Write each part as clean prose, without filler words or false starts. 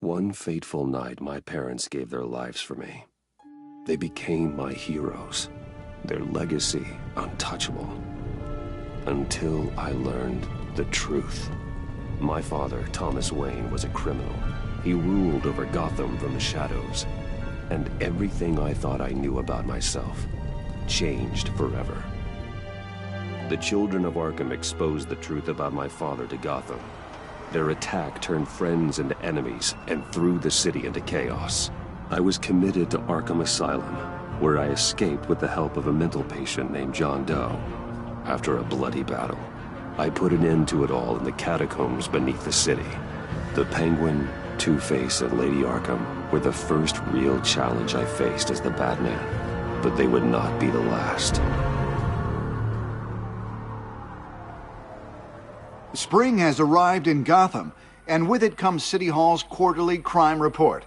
One fateful night, my parents gave their lives for me. They became my heroes, their legacy untouchable. Until I learned the truth. My father, Thomas Wayne, was a criminal. He ruled over Gotham from the shadows. And everything I thought I knew about myself changed forever. The children of Arkham exposed the truth about my father to Gotham. Their attack turned friends into enemies and threw the city into chaos. I was committed to Arkham Asylum, where I escaped with the help of a mental patient named John Doe. After a bloody battle, I put an end to it all in the catacombs beneath the city. The Penguin, Two-Face, and Lady Arkham were the first real challenge I faced as the Batman, but they would not be the last. Spring has arrived in Gotham, and with it comes City Hall's quarterly crime report.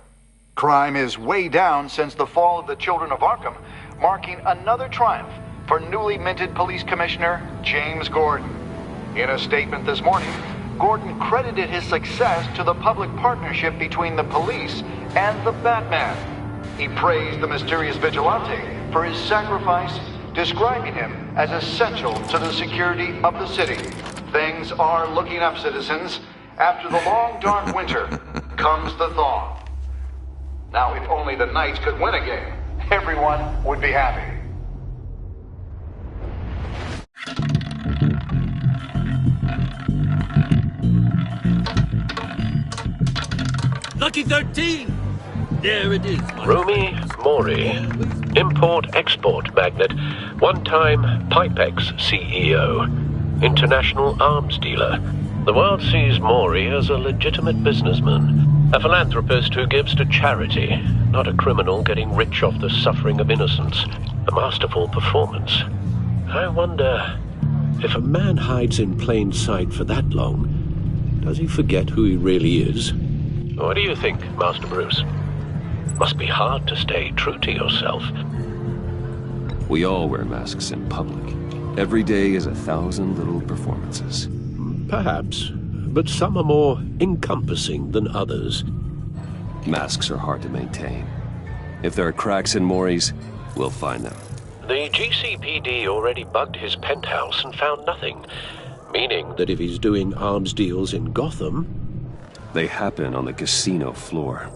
Crime is way down since the fall of the Children of Arkham, marking another triumph for newly minted Police Commissioner James Gordon. In a statement this morning, Gordon credited his success to the public partnership between the police and the Batman. He praised the mysterious vigilante for his sacrifice, describing him as essential to the security of the city. Things are looking up, citizens. After the long, dark winter comes the thaw. Now, if only the Knights could win a game, everyone would be happy. Lucky 13! There it is. Rumi Mori, import-export magnate, one-time Pipex CEO, international arms dealer. The world sees Mori as a legitimate businessman, a philanthropist who gives to charity, not a criminal getting rich off the suffering of innocence. A masterful performance. I wonder, if a man hides in plain sight for that long, does he forget who he really is? What do you think, Master Bruce? Must be hard to stay true to yourself. We all wear masks in public. Every day is 1,000 little performances. Perhaps, but some are more encompassing than others. Masks are hard to maintain. If there are cracks in Mori's, we'll find them. The GCPD already bugged his penthouse and found nothing, meaning that if he's doing arms deals in Gotham... They happen on the casino floor.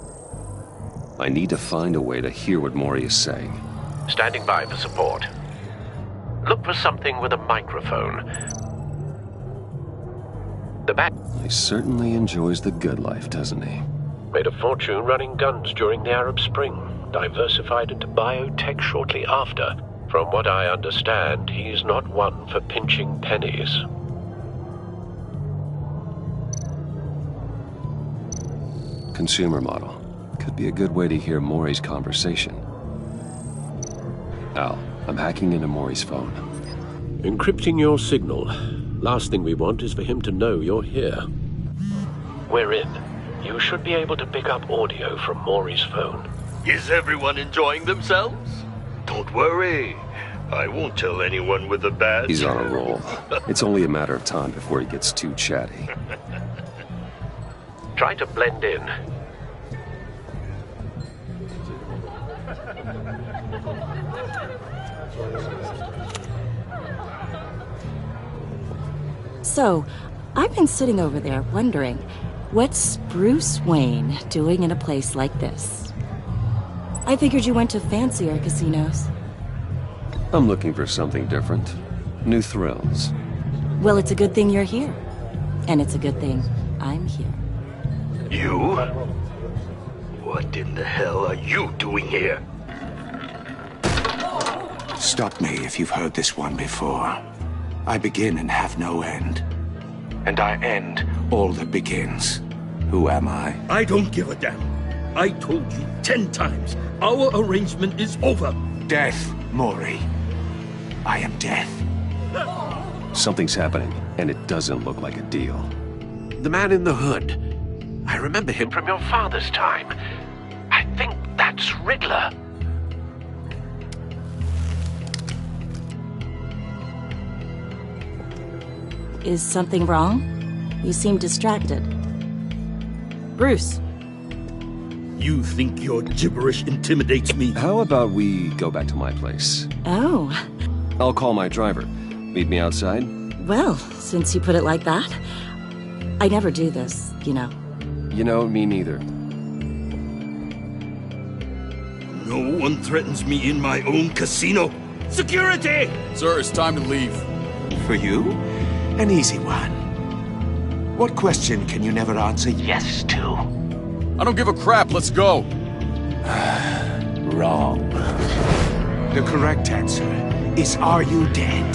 I need to find a way to hear what Mori is saying. Standing by for support. Look for something with a microphone. The Bat... He certainly enjoys the good life, doesn't he? Made a fortune running guns during the Arab Spring. Diversified into biotech shortly after. From what I understand, he's not one for pinching pennies. Consumer model. Could be a good way to hear Mori's conversation. Al, I'm hacking into Mori's phone. Encrypting your signal. Last thing we want is for him to know you're here. We're in. You should be able to pick up audio from Mori's phone. Is everyone enjoying themselves? Don't worry. I won't tell anyone with a badge. He's on a roll. It's only a matter of time before he gets too chatty. Try to blend in. So, I've been sitting over there wondering, what's Bruce Wayne doing in a place like this? I figured you went to fancier casinos. I'm looking for something different. New thrills. Well, it's a good thing you're here. And it's a good thing I'm here. You? What in the hell are you doing here? Stop me if you've heard this one before. I begin and have no end. And I end all that begins. Who am I? I don't give a damn. I told you 10 times. Our arrangement is over. Death, Mori. I am death. Something's happening, and it doesn't look like a deal. The man in the hood. I remember him from your father's time. I think that's Riddler. Is something wrong? You seem distracted. Bruce, You think your gibberish intimidates me? How about we go back to my place? Oh, I'll call my driver. Meet me outside? well, since you put it like that. I never do this, you know. You know, me neither. No one threatens me in my own casino. Security! Sir, it's time to leave. For you, an easy one. What question can you never answer yes to? I don't give a crap, let's go. Wrong. The correct answer is, are you dead?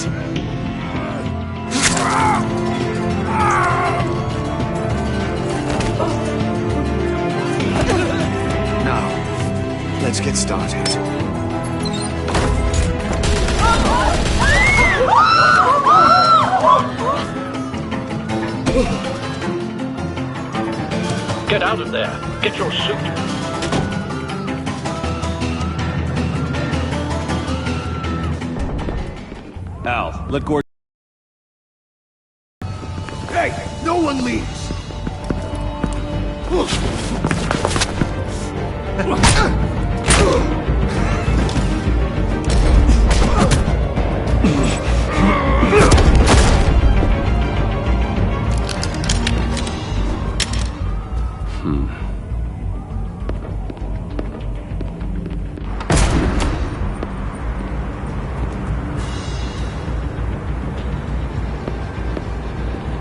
Now, let's get started. Get out of there. Get your suit. Al, let Gordon... Hey, no one leaves!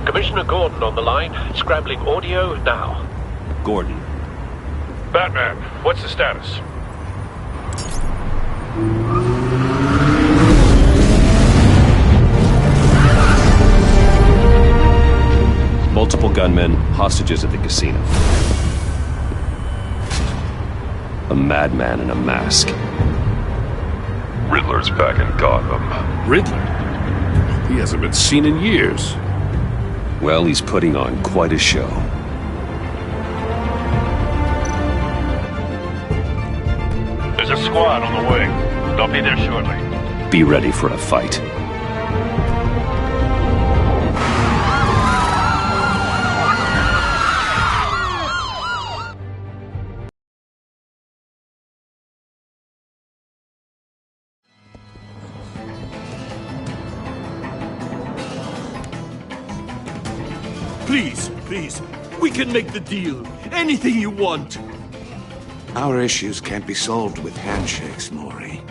Commissioner Gordon on the line. Scrabbling audio now. Gordon. Batman, what's the status? Multiple gunmen, hostages at the casino. A madman in a mask. Riddler's back in Gotham. Riddler? He hasn't been seen in years. Well, he's putting on quite a show. There's a squad on the way. They'll be there shortly. Be ready for a fight. Please, please. We can make the deal. Anything you want. Our issues can't be solved with handshakes, Maury.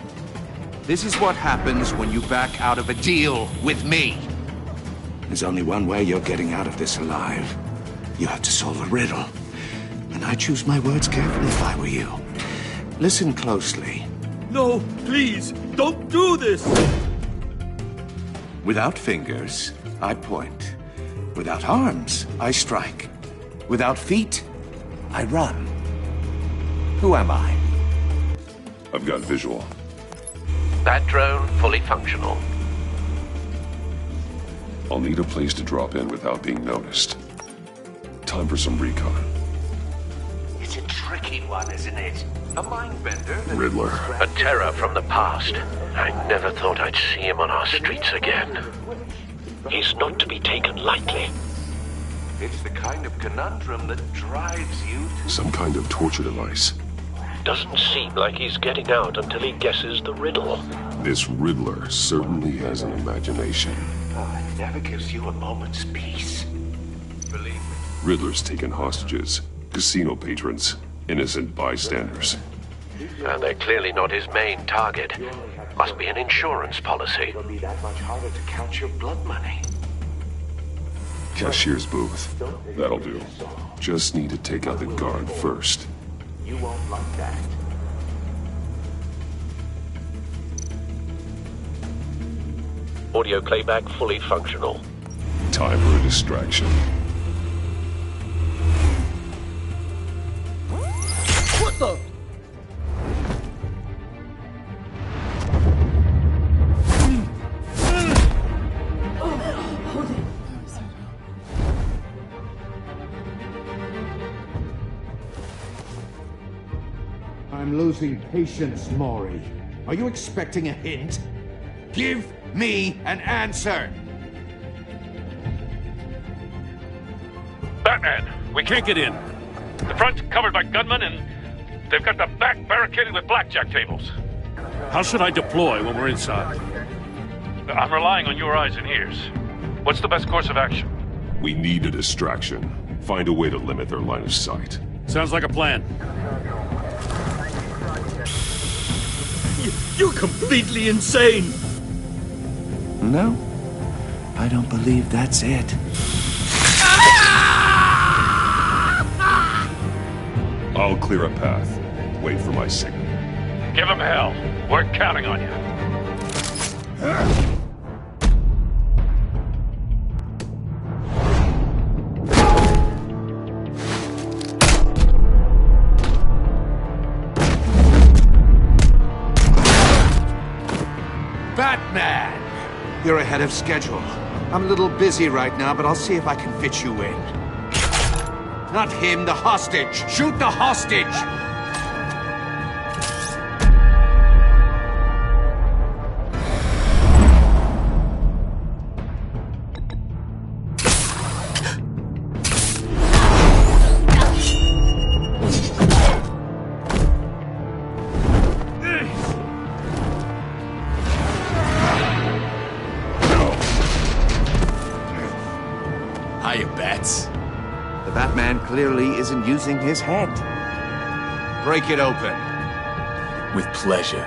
This is what happens when you back out of a deal with me. There's only one way you're getting out of this alive. You have to solve a riddle. And I choose my words carefully if I were you. Listen closely. No, please, don't do this. Without fingers, I point. Without arms, I strike. Without feet, I run. Who am I? I've got visual. That drone fully functional. I'll need a place to drop in without being noticed. Time for some recon. It's a tricky one, isn't it? A mind bender. Riddler. A terror from the past. I never thought I'd see him on our streets again. He's not to be taken lightly. It's the kind of conundrum that drives you to... Some kind of torture device. Doesn't seem like he's getting out until he guesses the riddle. This Riddler certainly has an imagination. It never gives you a moment's peace. Believe me. Riddler's taken hostages, casino patrons, innocent bystanders. And they're clearly not his main target. Must be an insurance policy. It'll be that much harder to count your blood money. Cashier's booth. That'll do. Just need to take out the guard first. You won't like that. Audio playback fully functional. Time for a distraction. What the? I'm losing patience, Maury. Are you expecting a hint? Give me an answer! Batman, we can't get in. The front covered by gunmen and They've got the back barricaded with blackjack tables. How should I deploy when we're inside? I'm relying on your eyes and ears. What's the best course of action? We need a distraction. Find a way to limit their line of sight. Sounds like a plan. You're completely insane! No, I don't believe that's it. I'll clear a path. Wait for my signal. Give them hell. We're counting on you. Batman! You're ahead of schedule. I'm a little busy right now, but I'll see if I can fit you in. Not him, the hostage! Shoot the hostage! Hiya, Bats. The Batman clearly isn't using his head. Break it open. With pleasure.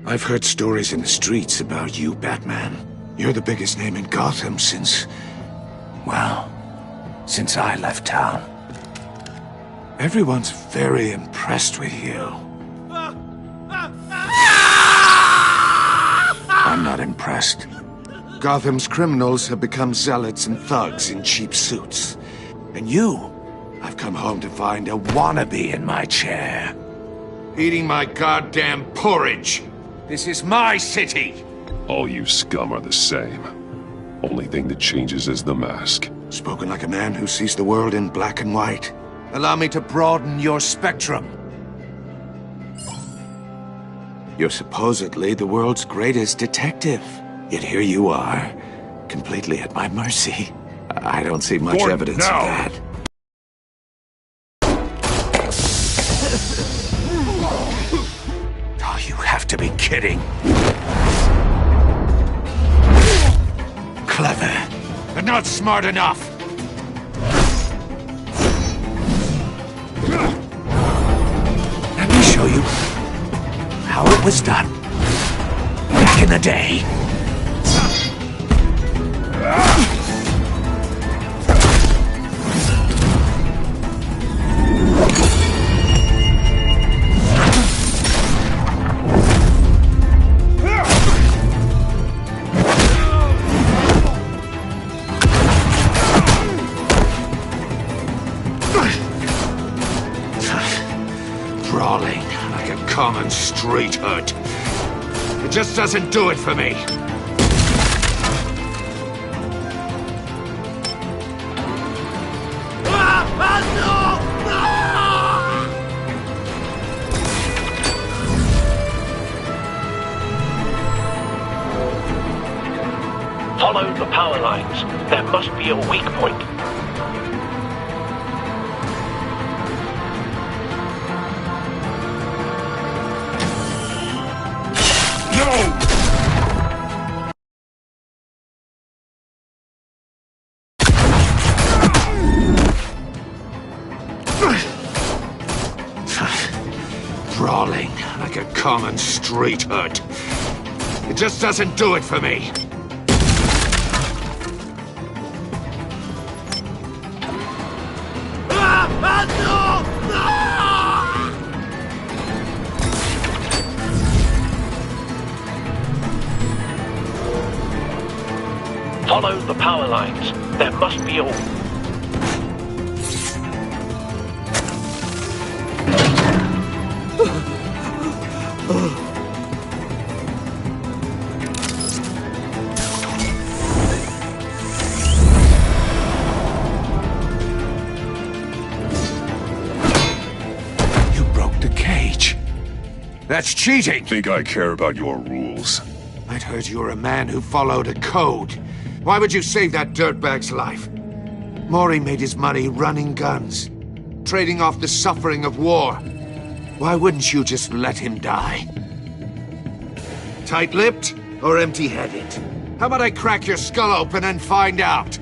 I've heard stories in the streets about you, Batman. You're the biggest name in Gotham since... well, since I left town. Everyone's very impressed with you. I'm not impressed. Gotham's criminals have become zealots and thugs in cheap suits. And you, I've come home to find a wannabe in my chair. Eating my goddamn porridge. This is my city! All you scum are the same. Only thing that changes is the mask. Spoken like a man who sees the world in black and white. Allow me to broaden your spectrum. You're supposedly the world's greatest detective. Yet here you are, completely at my mercy. I don't see much evidence of that. Oh, you have to be kidding. Clever, but not smart enough. Let me show you how it was done back in the day. Brawling like a common street hood. It just doesn't do it for me. Follow the power lines. There must be a weak point. Brawling like a common street hood. It just doesn't do it for me. Follow the power lines. There must be a... That's cheating! Think I care about your rules? I'd heard you were a man who followed a code. Why would you save that dirtbag's life? Mori made his money running guns, trading off the suffering of war. Why wouldn't you just let him die? Tight-lipped or empty-headed? How about I crack your skull open and find out?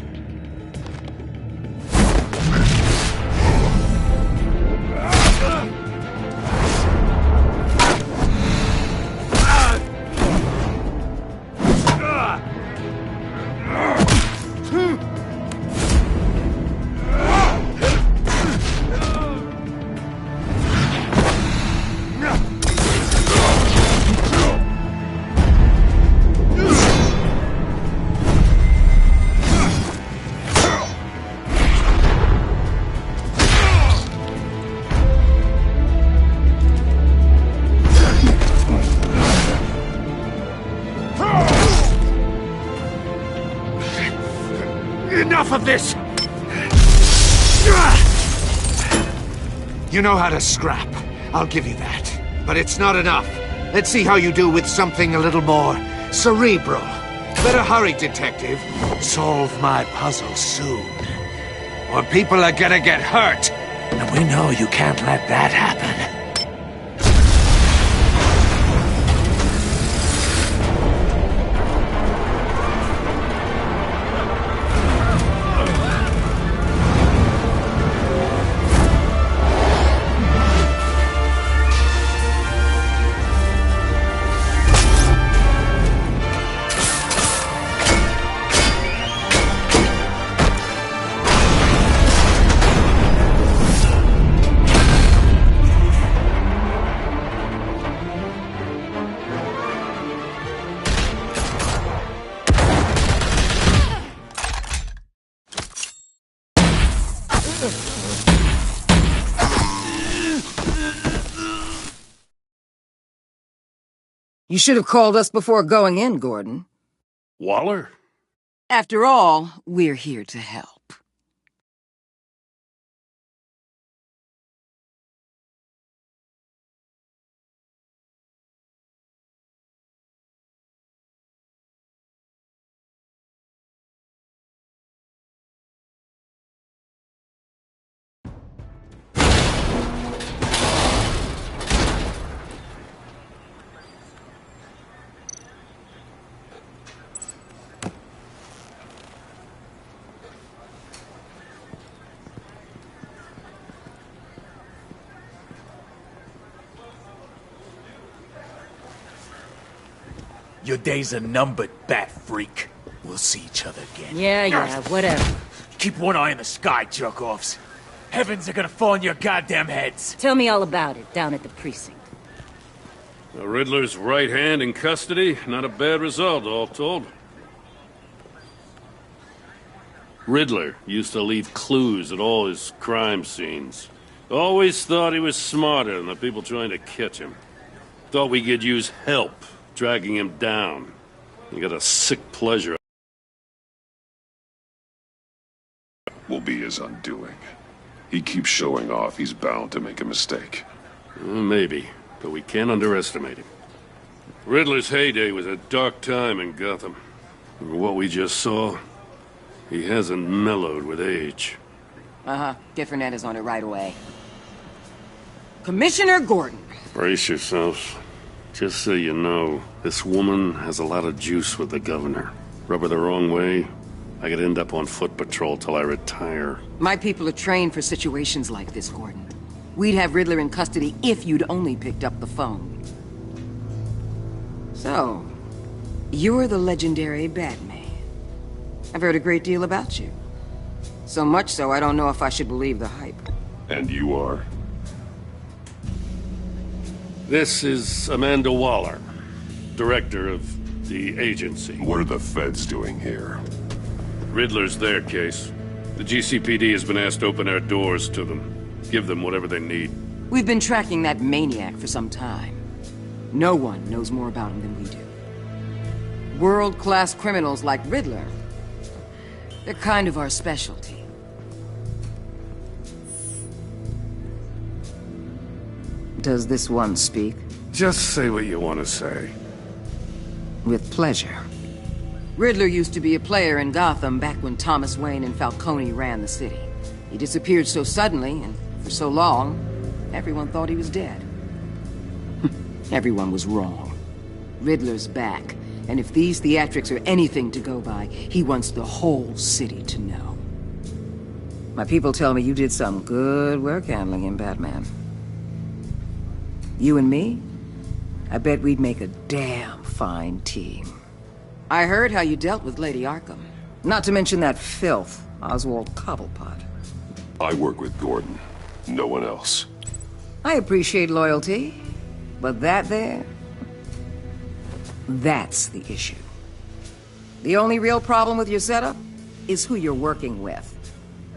Enough of this! You know how to scrap. I'll give you that. But it's not enough. Let's see how you do with something a little more cerebral. Better hurry, detective. Solve my puzzle soon. Or people are gonna get hurt. And we know you can't let that happen. You should have called us before going in, Gordon. Waller? After all, we're here to help. Your days are numbered, bat freak. We'll see each other again. Yeah, whatever. Keep one eye in the sky, jerk-offs. Heavens are gonna fall on your goddamn heads. Tell me all about it down at the precinct. The Riddler's right hand in custody. Not a bad result, all told. Riddler used to leave clues at all his crime scenes. Always thought he was smarter than the people trying to catch him. Thought we could use help dragging him down. He got a sick pleasure. Will be his undoing. He keeps showing off, he's bound to make a mistake. Maybe, but we can't underestimate him. Riddler's heyday was a dark time in Gotham. And what we just saw, he hasn't mellowed with age. Get Fernandez on it right away. Commissioner Gordon. Brace yourselves. Just so you know, this woman has a lot of juice with the governor. Rub her the wrong way, I could end up on foot patrol till I retire. My people are trained for situations like this, Gordon. We'd have Riddler in custody if you'd only picked up the phone. So, you're the legendary Batman. I've heard a great deal about you. So much so, I don't know if I should believe the hype. And you are? This is Amanda Waller, director of the agency. What are the feds doing here? Riddler's their case. The GCPD has been asked to open our doors to them. Give them whatever they need. We've been tracking that maniac for some time. No one knows more about him than we do. World-class criminals like Riddler, they're kind of our specialty. Does this one speak? Just say what you want to say. With pleasure. Riddler used to be a player in Gotham back when Thomas Wayne and Falcone ran the city. He disappeared so suddenly and for so long, everyone thought he was dead. Everyone was wrong. Riddler's back, and if these theatrics are anything to go by, he wants the whole city to know. My people tell me you did some good work handling him, Batman. You and me? I bet we'd make a damn fine team. I heard how you dealt with Lady Arkham. Not to mention that filth, Oswald Cobblepot. I work with Gordon. No one else. I appreciate loyalty, but that there... that's the issue. The only real problem with your setup is who you're working with.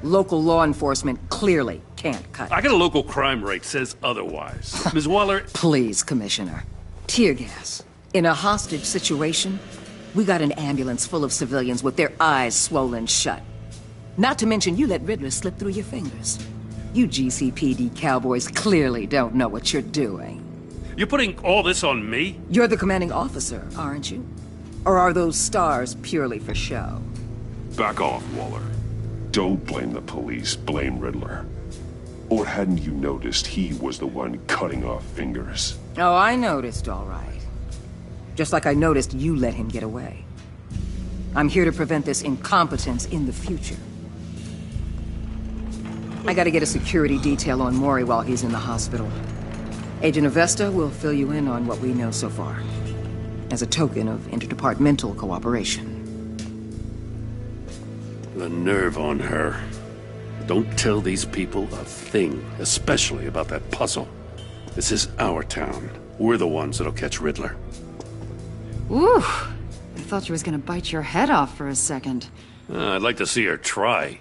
Local law enforcement clearly can't cut it. I got a local crime rate says otherwise. Ms. Waller... Please, Commissioner. Tear gas. In a hostage situation, we got an ambulance full of civilians with their eyes swollen shut. Not to mention you let Riddler slip through your fingers. You GCPD cowboys clearly don't know what you're doing. You're putting all this on me? You're the commanding officer, aren't you? Or are those stars purely for show? Back off, Waller. Don't blame the police, blame Riddler. Or hadn't you noticed he was the one cutting off fingers? Oh, I noticed, all right. Just like I noticed you let him get away. I'm here to prevent this incompetence in the future. I gotta get a security detail on Mori while he's in the hospital. Agent Avesta will fill you in on what we know so far, as a token of interdepartmental cooperation. The nerve on her. Don't tell these people a thing, especially about that puzzle. This is our town. We're the ones that'll catch Riddler. Ooh, I thought she was gonna bite your head off for a second. I'd like to see her try.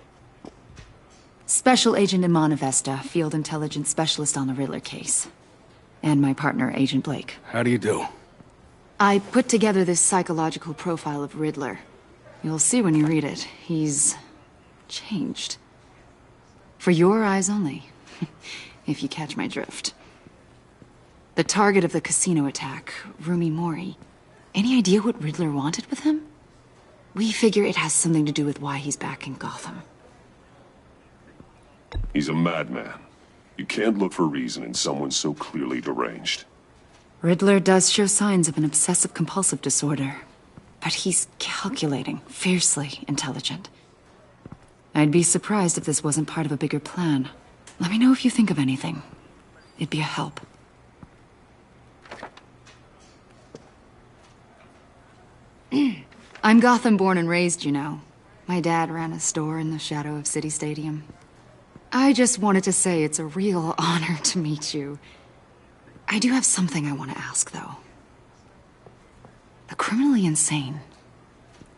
Special Agent Iman Avesta, Field Intelligence Specialist on the Riddler case. And my partner, Agent Blake. How do you do? I put together this psychological profile of Riddler. You'll see when you read it. He's... changed. For your eyes only, if you catch my drift. The target of the casino attack, Rumi Mori. Any idea what Riddler wanted with him? We figure it has something to do with why he's back in Gotham. He's a madman. You can't look for reason in someone so clearly deranged. Riddler does show signs of an obsessive-compulsive disorder. But he's calculating, fiercely intelligent. I'd be surprised if this wasn't part of a bigger plan. Let me know if you think of anything. It'd be a help. I'm Gotham born and raised, you know. My dad ran a store in the shadow of City Stadium. I just wanted to say it's a real honor to meet you. I do have something I want to ask, though. The criminally insane.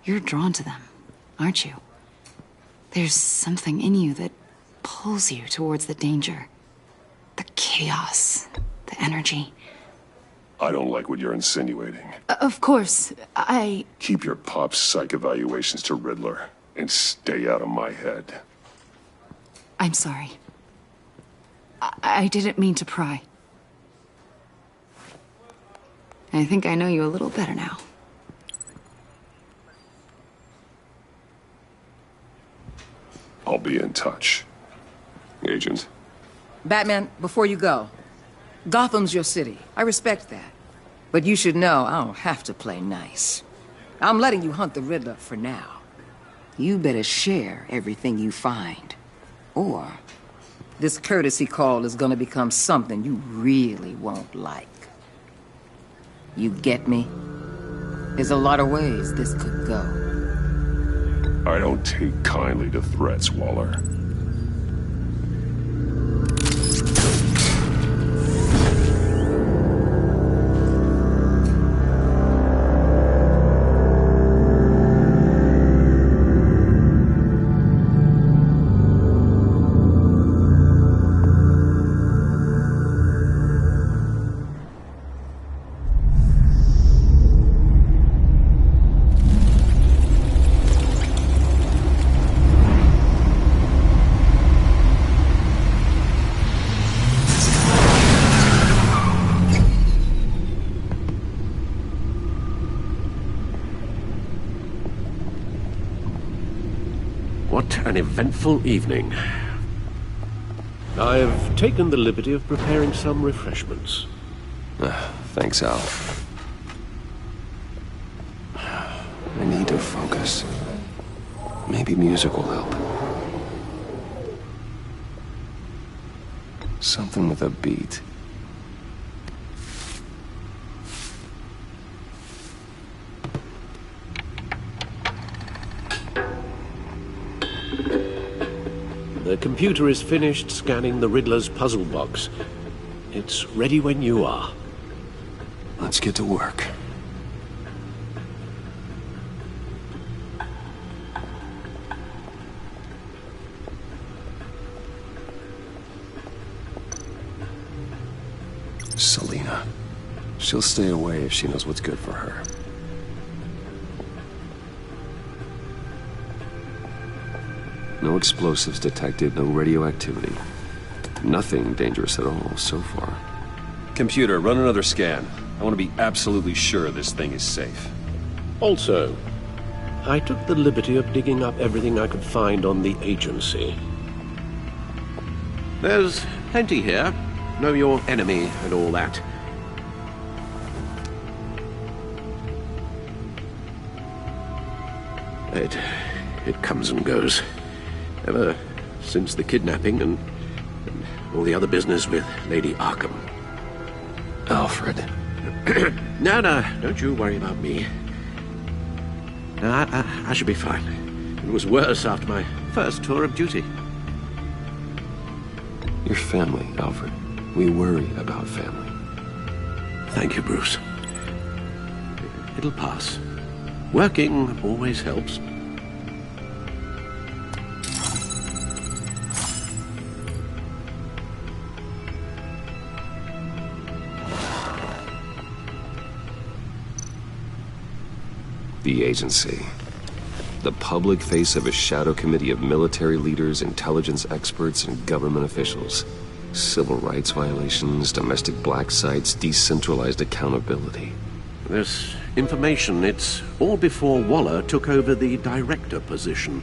You're drawn to them, aren't you? There's something in you that pulls you towards the danger. The chaos, the energy. I don't like what you're insinuating. Of course, Keep your pop's psych evaluations to Riddler, and stay out of my head. I'm sorry. I didn't mean to pry. I think I know you a little better now. I'll be in touch. Agent. Batman, before you go, Gotham's your city. I respect that. But you should know I don't have to play nice. I'm letting you hunt the Riddler for now. You better share everything you find. Or this courtesy call is gonna become something you really won't like. You get me? There's a lot of ways this could go. I don't take kindly to threats, Waller. an eventful evening. I've taken the liberty of preparing some refreshments. Thanks, Al. I need to focus. Maybe music will help. Something with a beat. The computer is finished scanning the Riddler's puzzle box. It's ready when you are. Let's get to work. Selina. She'll stay away if she knows what's good for her. No explosives detected, no radioactivity. Nothing dangerous at all so far. Computer, run another scan. I want to be absolutely sure this thing is safe. Also, I took the liberty of digging up everything I could find on the agency. There's plenty here. Know your enemy and all that. It comes and goes. Ever since the kidnapping and all the other business with Lady Arkham. Alfred. No, don't you worry about me. I should be fine. It was worse after my first tour of duty. Your family, Alfred. We worry about family. Thank you, Bruce. It'll pass. Working always helps. The agency. The public face of a shadow committee of military leaders, intelligence experts, and government officials. Civil rights violations, domestic black sites, decentralized accountability. This information, it's all before Waller took over the director position.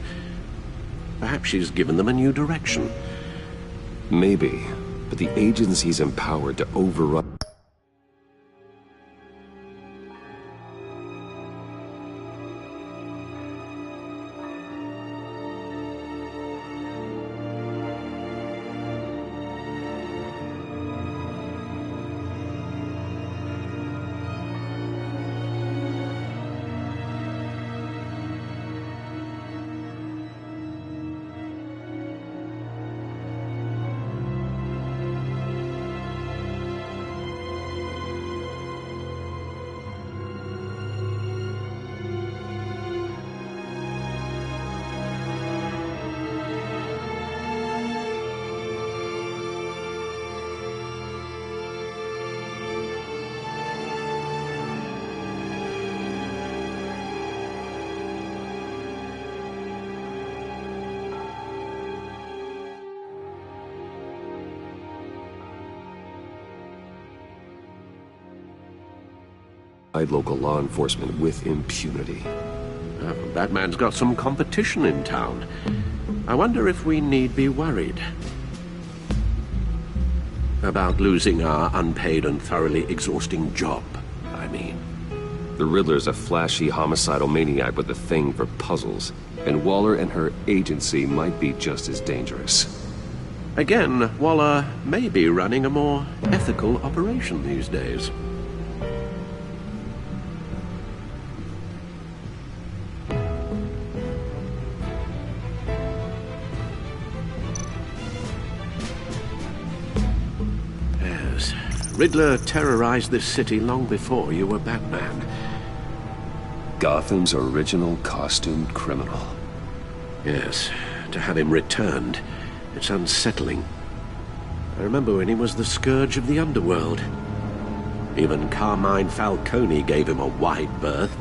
Perhaps she's given them a new direction. Maybe, but the agency's empowered to override... local law enforcement with impunity. That man's got some competition in town. I wonder if we need be worried about losing our unpaid and thoroughly exhausting job, I mean. The Riddler's a flashy, homicidal maniac with a thing for puzzles, and Waller and her agency might be just as dangerous. Again, Waller may be running a more ethical operation these days. Riddler terrorized this city long before you were Batman. Gotham's original costumed criminal. Yes, to have him returned, it's unsettling. I remember when he was the scourge of the underworld. Even Carmine Falcone gave him a wide berth.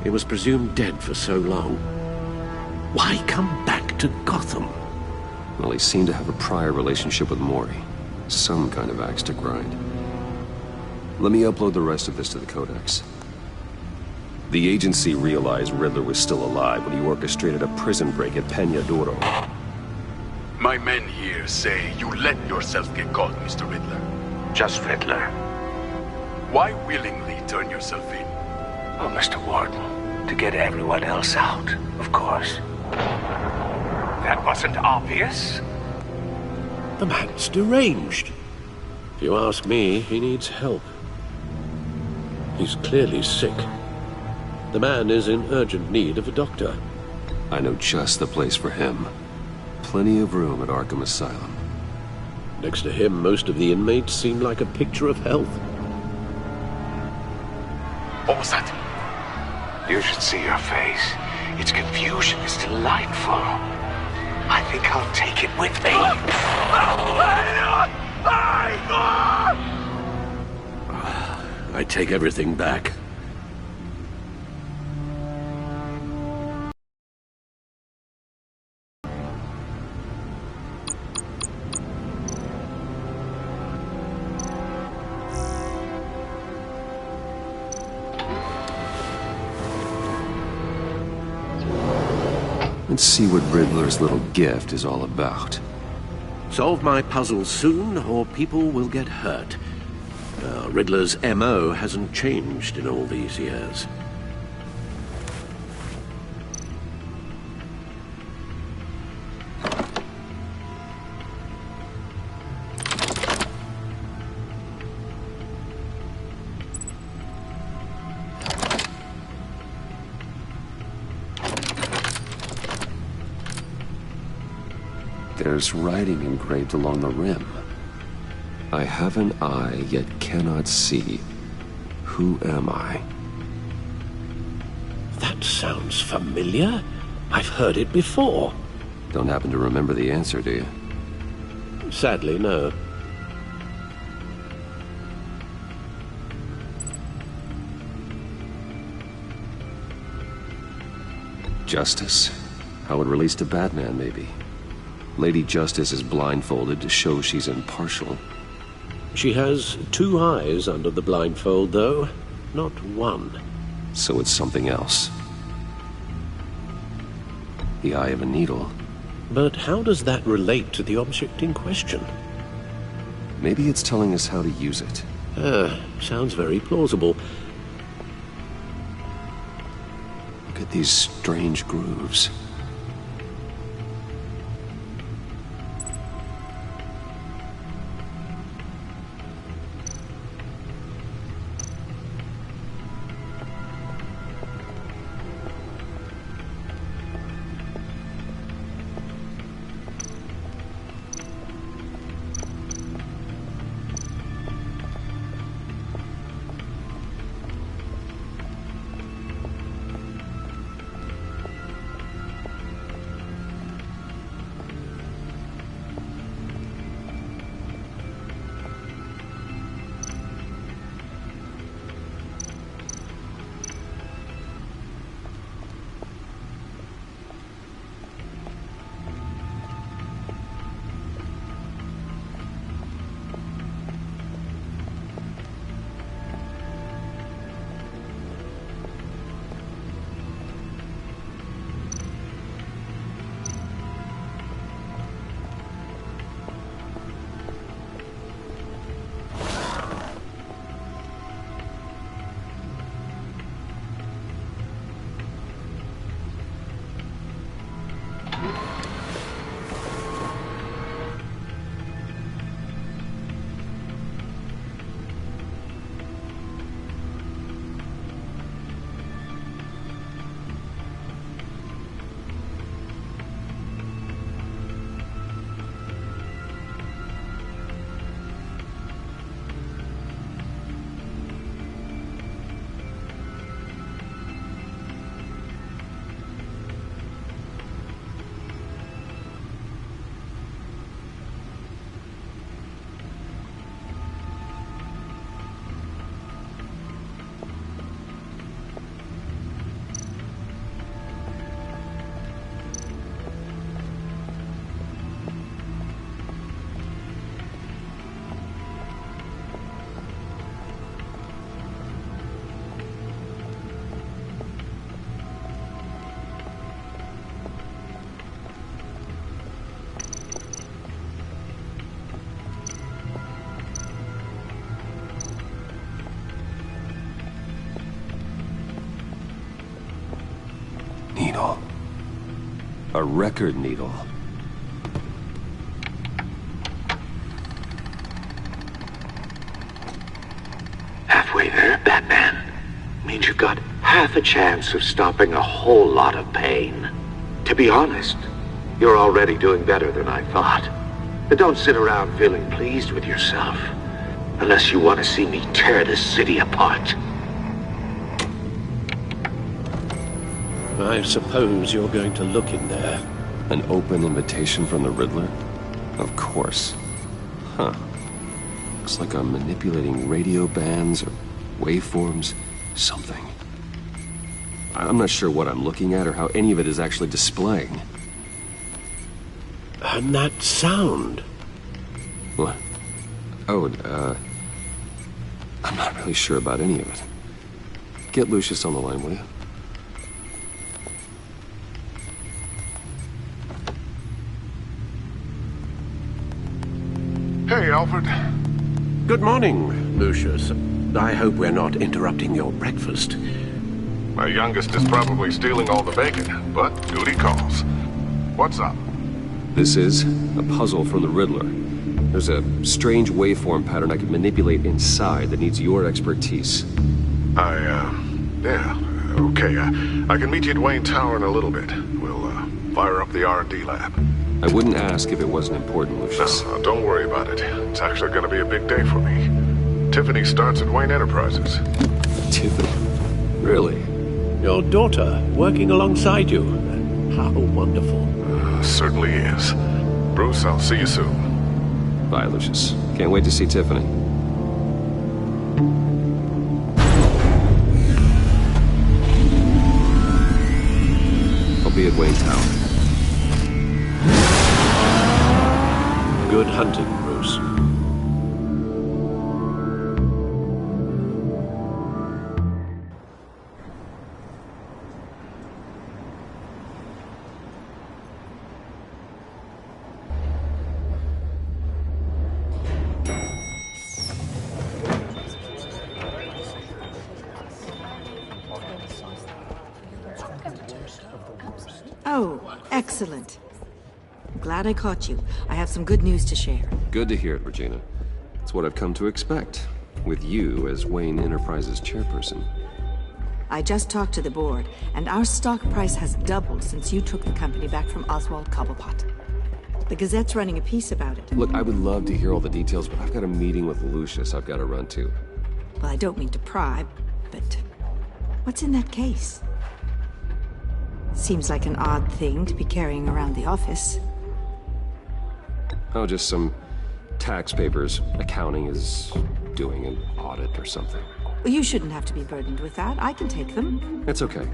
He was presumed dead for so long. Why come back to Gotham? Well, he seemed to have a prior relationship with Mori. Some kind of axe to grind. Let me upload the rest of this to the Codex. The agency realized Riddler was still alive when he orchestrated a prison break at Peña Duro. My men here say you let yourself get caught, Mr. Riddler. Just Riddler. Why willingly turn yourself in? Oh, Mr. Warden, to get everyone else out, of course. That wasn't obvious. The man's deranged. If you ask me, he needs help. He's clearly sick. The man is in urgent need of a doctor. I know just the place for him. Plenty of room at Arkham Asylum. Next to him, most of the inmates seem like a picture of health. What was that? You should see your face. Its confusion is delightful. I think I'll take it with me. I take everything back. Let's see what Riddler's little gift is all about. Solve my puzzle soon, or people will get hurt. Riddler's M.O. hasn't changed in all these years. There's writing engraved along the rim. I have an eye, yet cannot see. Who am I? That sounds familiar. I've heard it before. Don't happen to remember the answer, do you? Sadly, no. Justice? How it relates to Batman, maybe. Lady Justice is blindfolded to show she's impartial. She has 2 eyes under the blindfold, though, not 1. So it's something else. The eye of a needle. But how does that relate to the object in question? Maybe it's telling us how to use it. Sounds very plausible. Look at these strange grooves. A record needle. Halfway there, Batman. Means you've got half a chance of stopping a whole lot of pain. To be honest, you're already doing better than I thought. But don't sit around feeling pleased with yourself. Unless you want to see me tear this city apart. I suppose you're going to look in there. An open invitation from the Riddler? Of course. Huh. Looks like I'm manipulating radio bands or waveforms. Something. I'm not sure what I'm looking at or how any of it is actually displaying. And that sound? What? Oh, I'm not really sure about any of it. Get Lucius on the line, will you? Hey, Alfred. Good morning, Lucius. I hope we're not interrupting your breakfast. My youngest is probably stealing all the bacon, but duty calls. What's up? This is a puzzle from the Riddler. There's a strange waveform pattern I can manipulate inside that needs your expertise. Yeah, okay. I can meet you at Wayne Tower in a little bit. We'll, fire up the R&D lab. I wouldn't ask if it wasn't important, Lucius. No, don't worry about it. It's actually gonna be a big day for me. Tiffany starts at Wayne Enterprises. Tiffany? Really? Your daughter working alongside you. How wonderful. Certainly is. Bruce, I'll see you soon. Bye, Lucius. Can't wait to see Tiffany. I'll be at Wayne Tower. Good hunting, Bruce. Oh, excellent. Glad I caught you. I have some good news to share. Good to hear it, Regina. It's what I've come to expect, with you as Wayne Enterprises chairperson. I just talked to the board, and our stock price has doubled since you took the company back from Oswald Cobblepot. The Gazette's running a piece about it. Look, I would love to hear all the details, but I've got a meeting with Lucius I've got to run to. Well, I don't mean to pry, but what's in that case? Seems like an odd thing to be carrying around the office. Oh, just some tax papers. Accounting is doing an audit or something. Well, you shouldn't have to be burdened with that. I can take them. It's okay.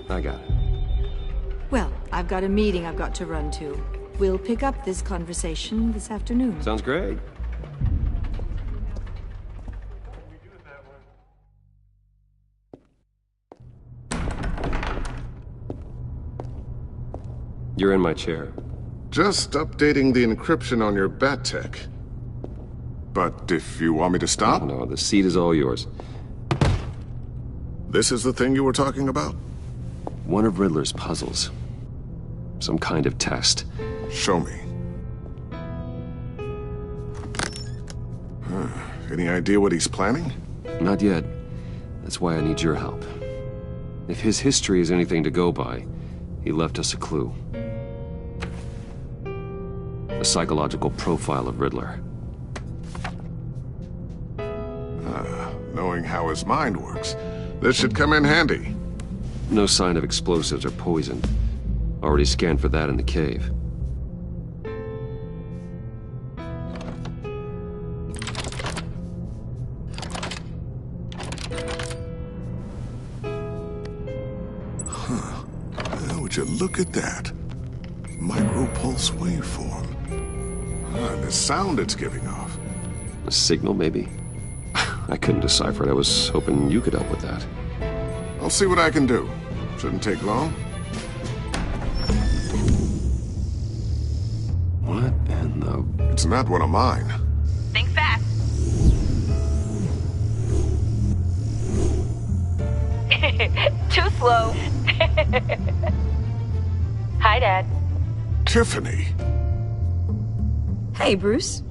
I got it. Well, I've got a meeting I've got to run to. We'll pick up this conversation this afternoon. Sounds great. You're in my chair. Just updating the encryption on your Bat-Tech. But if you want me to stop? No, the seat is all yours. This is the thing you were talking about? One of Riddler's puzzles. Some kind of test. Show me. Any idea what he's planning? Not yet. That's why I need your help. If his history is anything to go by, he left us a clue. A psychological profile of Riddler. Knowing how his mind works, this should come in handy. No sign of explosives or poison. Already scanned for that in the cave. Would you look at that? Micropulse waveform. And the sound it's giving off. A signal, maybe? I couldn't decipher it. I was hoping you could help with that. I'll see what I can do. Shouldn't take long. What in the... It's not one of mine. Think fast. Too slow. Hi, Hi, Dad. Tiffany. Hey, Bruce.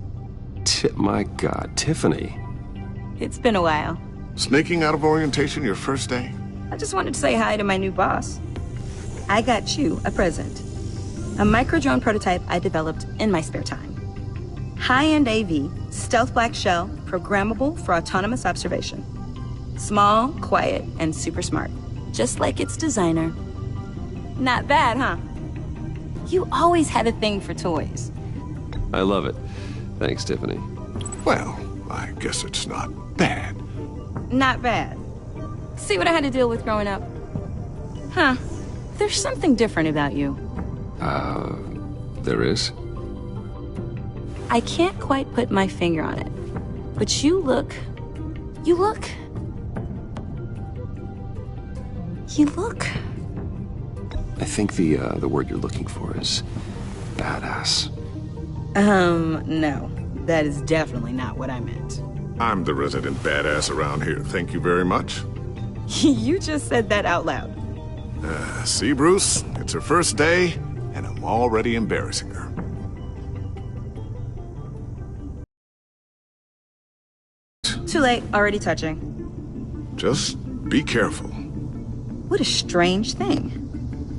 My God, Tiffany. It's been a while. Sneaking out of orientation your first day? I just wanted to say hi to my new boss. I got you a present. A micro-drone prototype I developed in my spare time. High-end AV, stealth black shell, programmable for autonomous observation. Small, quiet, and super smart. Just like its designer. Not bad, huh? You always had a thing for toys. I love it. Thanks, Tiffany. Well, I guess it's not bad. Not bad. See what I had to deal with growing up? Huh. There's something different about you. There is? I can't quite put my finger on it. But you look... I think the word you're looking for is badass. No. That is definitely not what I meant. I'm the resident badass around here. Thank you very much. You just said that out loud. See, Bruce? It's her first day, and I'm already embarrassing her. Too late. Already touching. Just be careful. What a strange thing.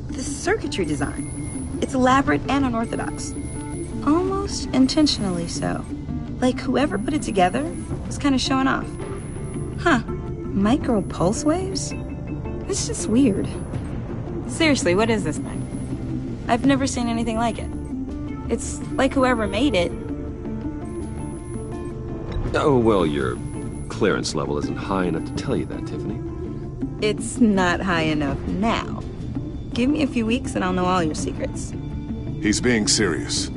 The circuitry design. It's elaborate and unorthodox. Almost intentionally so. Like whoever put it together was kind of showing off. Huh. Micro pulse waves? It's just weird. Seriously, what is this thing? I've never seen anything like it. It's like whoever made it. Oh, well, your clearance level isn't high enough to tell you that, Tiffany. It's not high enough now. Give me a few weeks and I'll know all your secrets. He's being serious.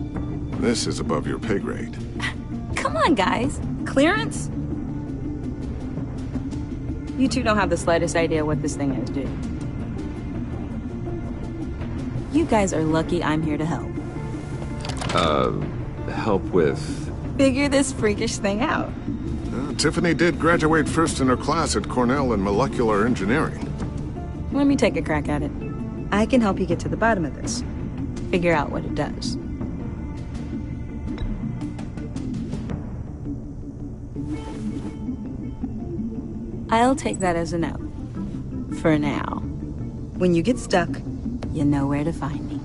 This is above your pay grade. Come on, guys. Clearance? You two don't have the slightest idea what this thing is, do you? You guys are lucky I'm here to help. Help with... Figure this freakish thing out. Tiffany did graduate first in her class at Cornell in molecular engineering. Let me take a crack at it. I can help you get to the bottom of this. Figure out what it does. I'll take that as a no. For now. When you get stuck, you know where to find me.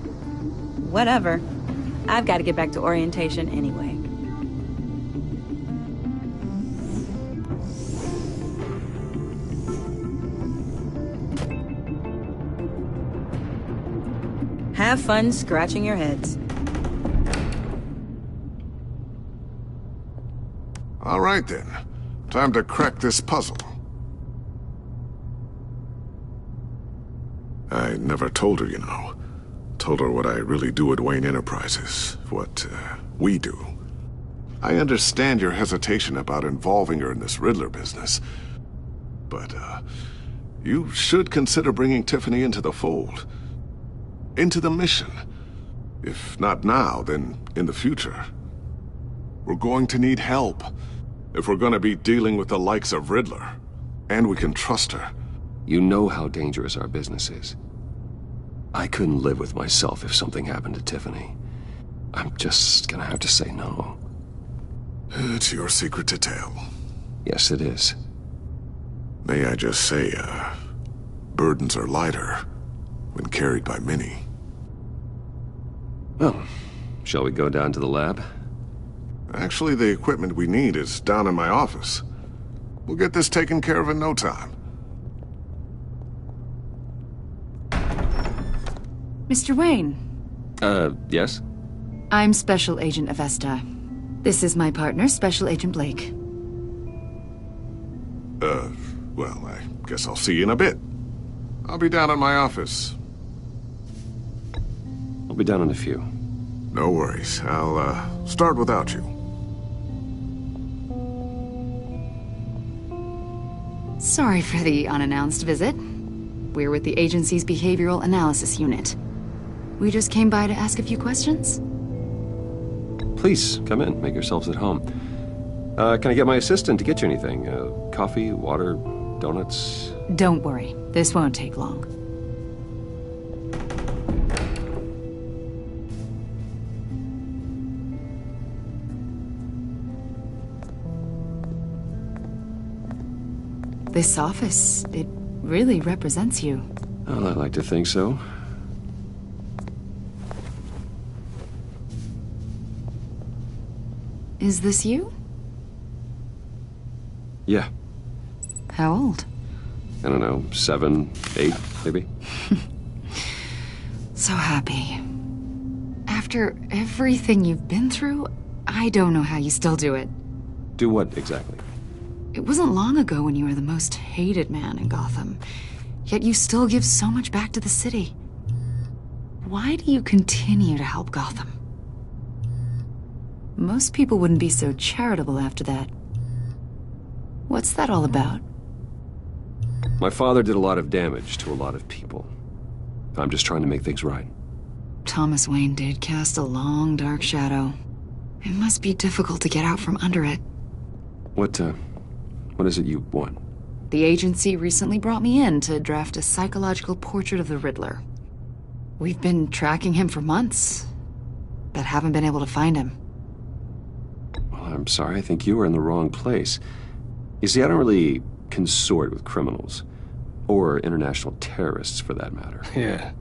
Whatever. I've got to get back to orientation anyway. Have fun scratching your heads. All right, then. Time to crack this puzzle. I never told her, you know. Told her what I really do at Wayne Enterprises. What, we do. I understand your hesitation about involving her in this Riddler business. But, you should consider bringing Tiffany into the fold. Into the mission. If not now, then in the future. We're going to need help. If we're gonna be dealing with the likes of Riddler. And we can trust her. You know how dangerous our business is. I couldn't live with myself if something happened to Tiffany. I'm just gonna have to say no. It's your secret to tell. Yes, it is. May I just say, burdens are lighter when carried by many. Well, shall we go down to the lab? Actually, the equipment we need is down in my office. We'll get this taken care of in no time. Mr. Wayne. Yes? I'm Special Agent Avesta. This is my partner, Special Agent Blake. Well, I guess I'll see you in a bit. I'll be down at my office. I'll be down in a few. No worries. I'll, start without you. Sorry for the unannounced visit. We're with the agency's Behavioral Analysis Unit. We just came by to ask a few questions. Please, come in. Make yourselves at home. Can I get my assistant to get you anything? Coffee, water, donuts? Don't worry. This won't take long. This office, it really represents you. Well, I like to think so. Is this you? Yeah. How old? I don't know, 7, 8, maybe? So happy. After everything you've been through, I don't know how you still do it. Do what, exactly? It wasn't long ago when you were the most hated man in Gotham, yet you still give so much back to the city. Why do you continue to help Gotham? Most people wouldn't be so charitable after that. What's that all about? My father did a lot of damage to a lot of people. I'm just trying to make things right. Thomas Wayne did cast a long, dark shadow. It must be difficult to get out from under it. What is it you want? The agency recently brought me in to draft a psychological portrait of the Riddler. We've been tracking him for months, but haven't been able to find him. Well, I'm sorry, I think you were in the wrong place. You see, I don't really consort with criminals. Or international terrorists, for that matter. Yeah.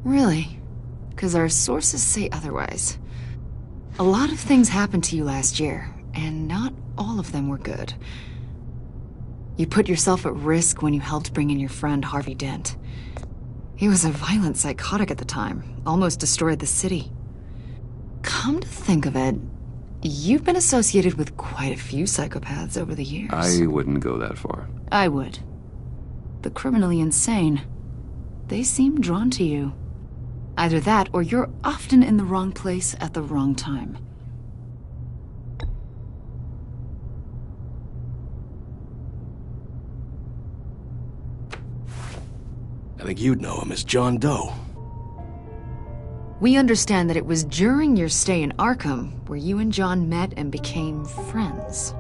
Really? Because our sources say otherwise. A lot of things happened to you last year, and not all of them were good. You put yourself at risk when you helped bring in your friend Harvey Dent. He was a violent psychotic at the time, almost destroyed the city. Come to think of it, you've been associated with quite a few psychopaths over the years. I wouldn't go that far. I would. The criminally insane. They seem drawn to you. Either that, or you're often in the wrong place at the wrong time. I think you'd know him as John Doe. We understand that it was during your stay in Arkham where you and John met and became friends.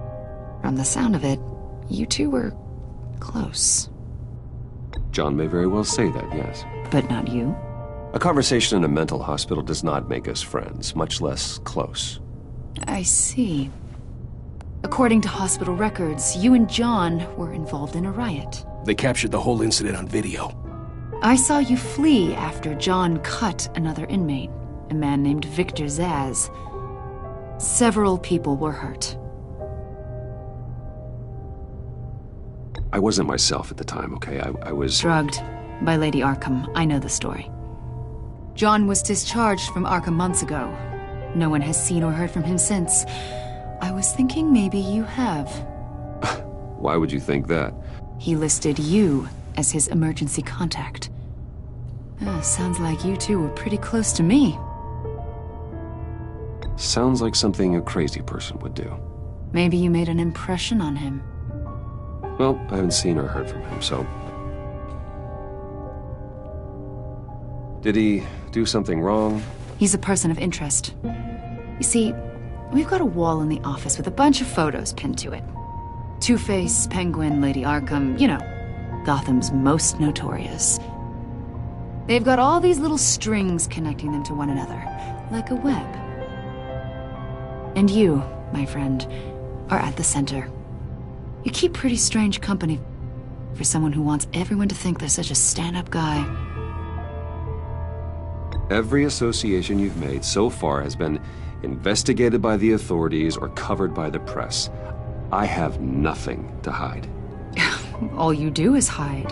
From the sound of it, you two were close. John may very well say that, yes. But not you? A conversation in a mental hospital does not make us friends, much less close. I see. According to hospital records, you and John were involved in a riot. They captured the whole incident on video. I saw you flee after John cut another inmate, a man named Victor Zsasz. Several people were hurt. I wasn't myself at the time, okay? I was... Drugged by Lady Arkham. I know the story. John was discharged from Arkham months ago. No one has seen or heard from him since. I was thinking maybe you have. Why would you think that? He listed you as his emergency contact. Sounds like you two were pretty close to me. Sounds like something a crazy person would do. Maybe you made an impression on him. Well, I haven't seen or heard from him, so... Did he do something wrong? He's a person of interest. You see, we've got a wall in the office with a bunch of photos pinned to it. Two-Face, Penguin, Lady Arkham, you know, Gotham's most notorious. They've got all these little strings connecting them to one another, like a web. And you, my friend, are at the center. You keep pretty strange company for someone who wants everyone to think they're such a stand-up guy. Every association you've made so far has been investigated by the authorities or covered by the press. I have nothing to hide. All you do is hide.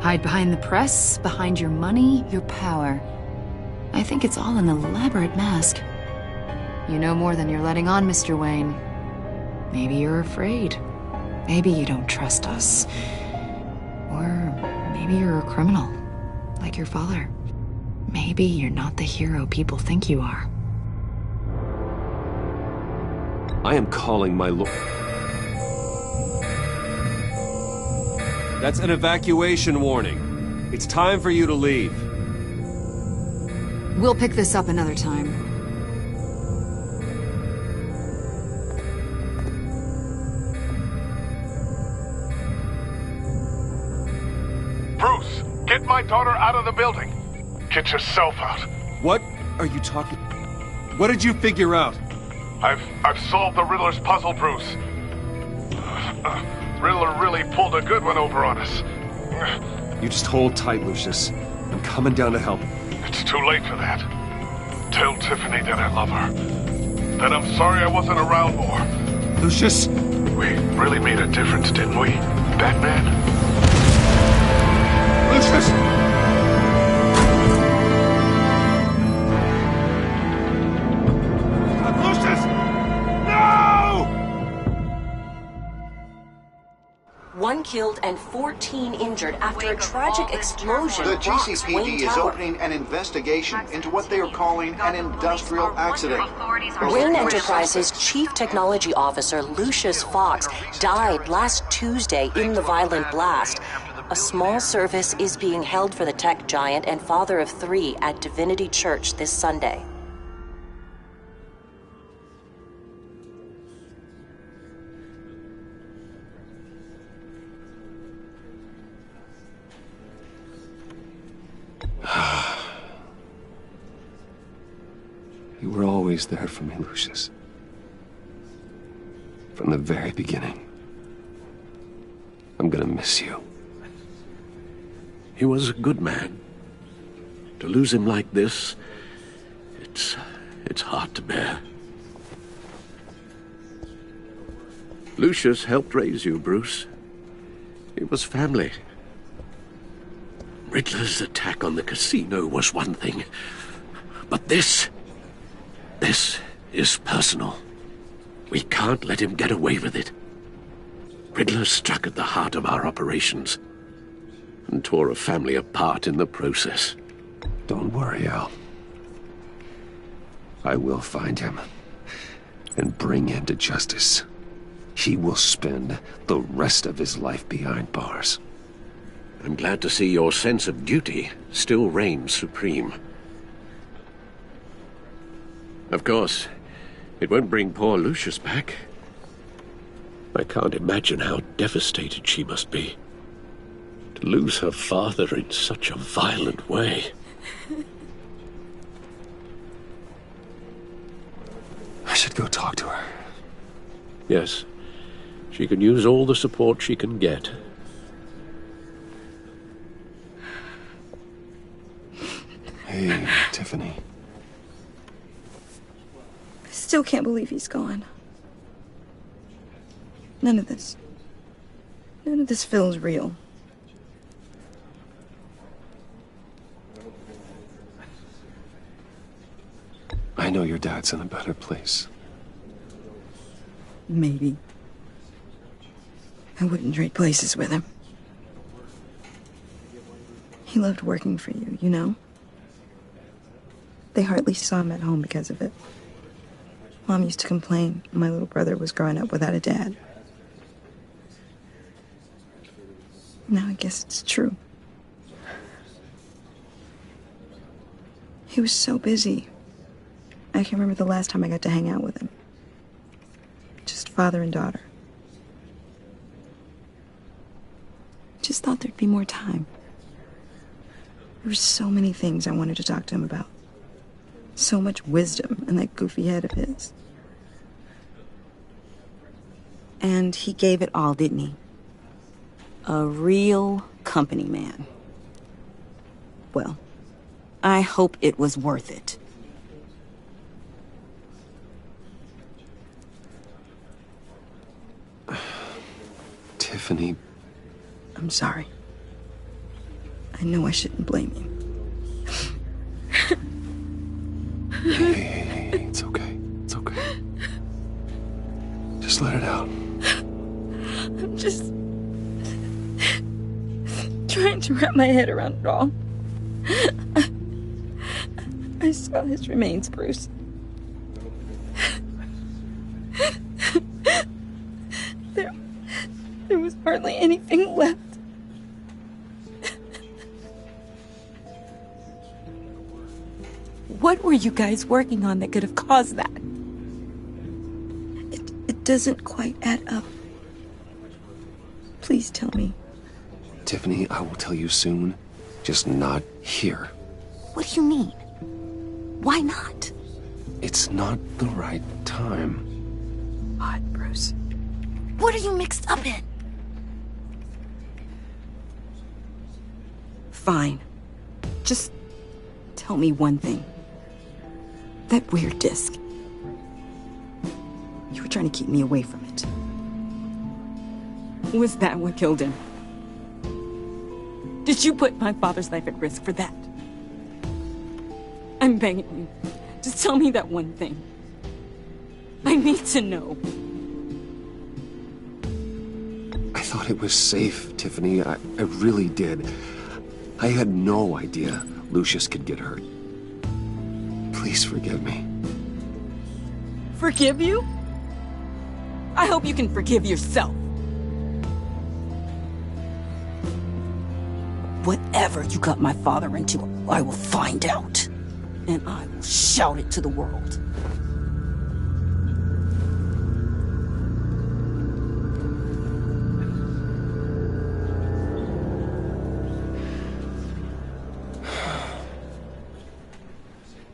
Hide behind the press, behind your money, your power. I think it's all an elaborate mask. You know more than you're letting on, Mr. Wayne. Maybe you're afraid. Maybe you don't trust us. Or maybe you're a criminal, like your father. Maybe you're not the hero people think you are. I am calling my lord. That's an evacuation warning. It's time for you to leave. We'll pick this up another time. Bruce, get my daughter out of the building. Get yourself out. What are you talking? What did you figure out? I've solved the Riddler's puzzle, Bruce. Riddler really pulled a good one over on us. You just hold tight, Lucius. I'm coming down to help. It's too late for that. Tell Tiffany that I love her. That I'm sorry I wasn't around more. Lucius! We really made a difference, didn't we, Batman? Lucius! One killed and 14 injured after a tragic explosion. The rocks GCPD Wayne is Tower. opening an investigation into what they are calling an industrial accident. Wayne Enterprises' Chief Technology Officer Lucius Fox died last Tuesday in the violent blast. A small service is being held for the tech giant and father of 3 at Divinity Church this Sunday. You were always there for me, Lucius. From the very beginning. I'm gonna miss you. He was a good man. To lose him like this, it's hard to bear. Lucius helped raise you, Bruce. It was family. Riddler's attack on the casino was one thing, but this is personal. We can't let him get away with it. Riddler struck at the heart of our operations and tore a family apart in the process. Don't worry, Al. I will find him and bring him to justice. He will spend the rest of his life behind bars. I'm glad to see your sense of duty still reigns supreme. Of course, it won't bring poor Lucius back. I can't imagine how devastated she must be. To lose her father in such a violent way. I should go talk to her. Yes, she can use all the support she can get. Hey, Tiffany. I still can't believe he's gone. None of this feels real. I know your dad's in a better place. Maybe. I wouldn't trade places with him. He loved working for you, you know? They hardly saw him at home because of it. Mom used to complain my little brother was growing up without a dad. Now I guess it's true. He was so busy. I can remember the last time I got to hang out with him. Just father and daughter. Just thought there'd be more time. There were so many things I wanted to talk to him about. So much wisdom in that goofy head of his. And he gave it all, didn't he? A real company man. Well, I hope it was worth it. Tiffany. I'm sorry. I know I shouldn't blame you. Hey, it's okay. It's okay. Just let it out. I'm just trying to wrap my head around it all. I saw his remains, Bruce. There was hardly anything left. What were you guys working on that could have caused that? It doesn't quite add up. Please tell me. Tiffany, I will tell you soon. Just not here. What do you mean? Why not? It's not the right time. Odd, Bruce. What are you mixed up in? Fine. Just tell me one thing. That weird disc. You were trying to keep me away from it. Was that what killed him? Did you put my father's life at risk for that? I'm begging you. Just tell me that one thing. I need to know. I thought it was safe, Tiffany. I really did. I had no idea Lucius could get hurt. Please forgive me. Forgive you? I hope you can forgive yourself. Whatever you got my father into, I will find out. And I will shout it to the world.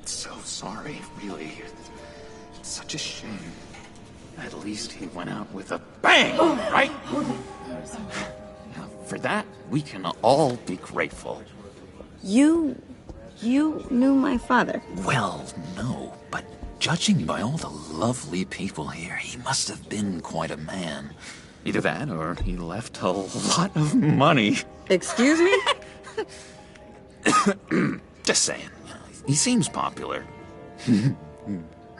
So sorry, really. It's such a shame. At least he went out with a bang, right? For that, we can all be grateful. You knew my father? Well, no, but judging by all the lovely people here, he must have been quite a man. Either that, or he left a lot of money. Excuse me? Just saying. He seems popular.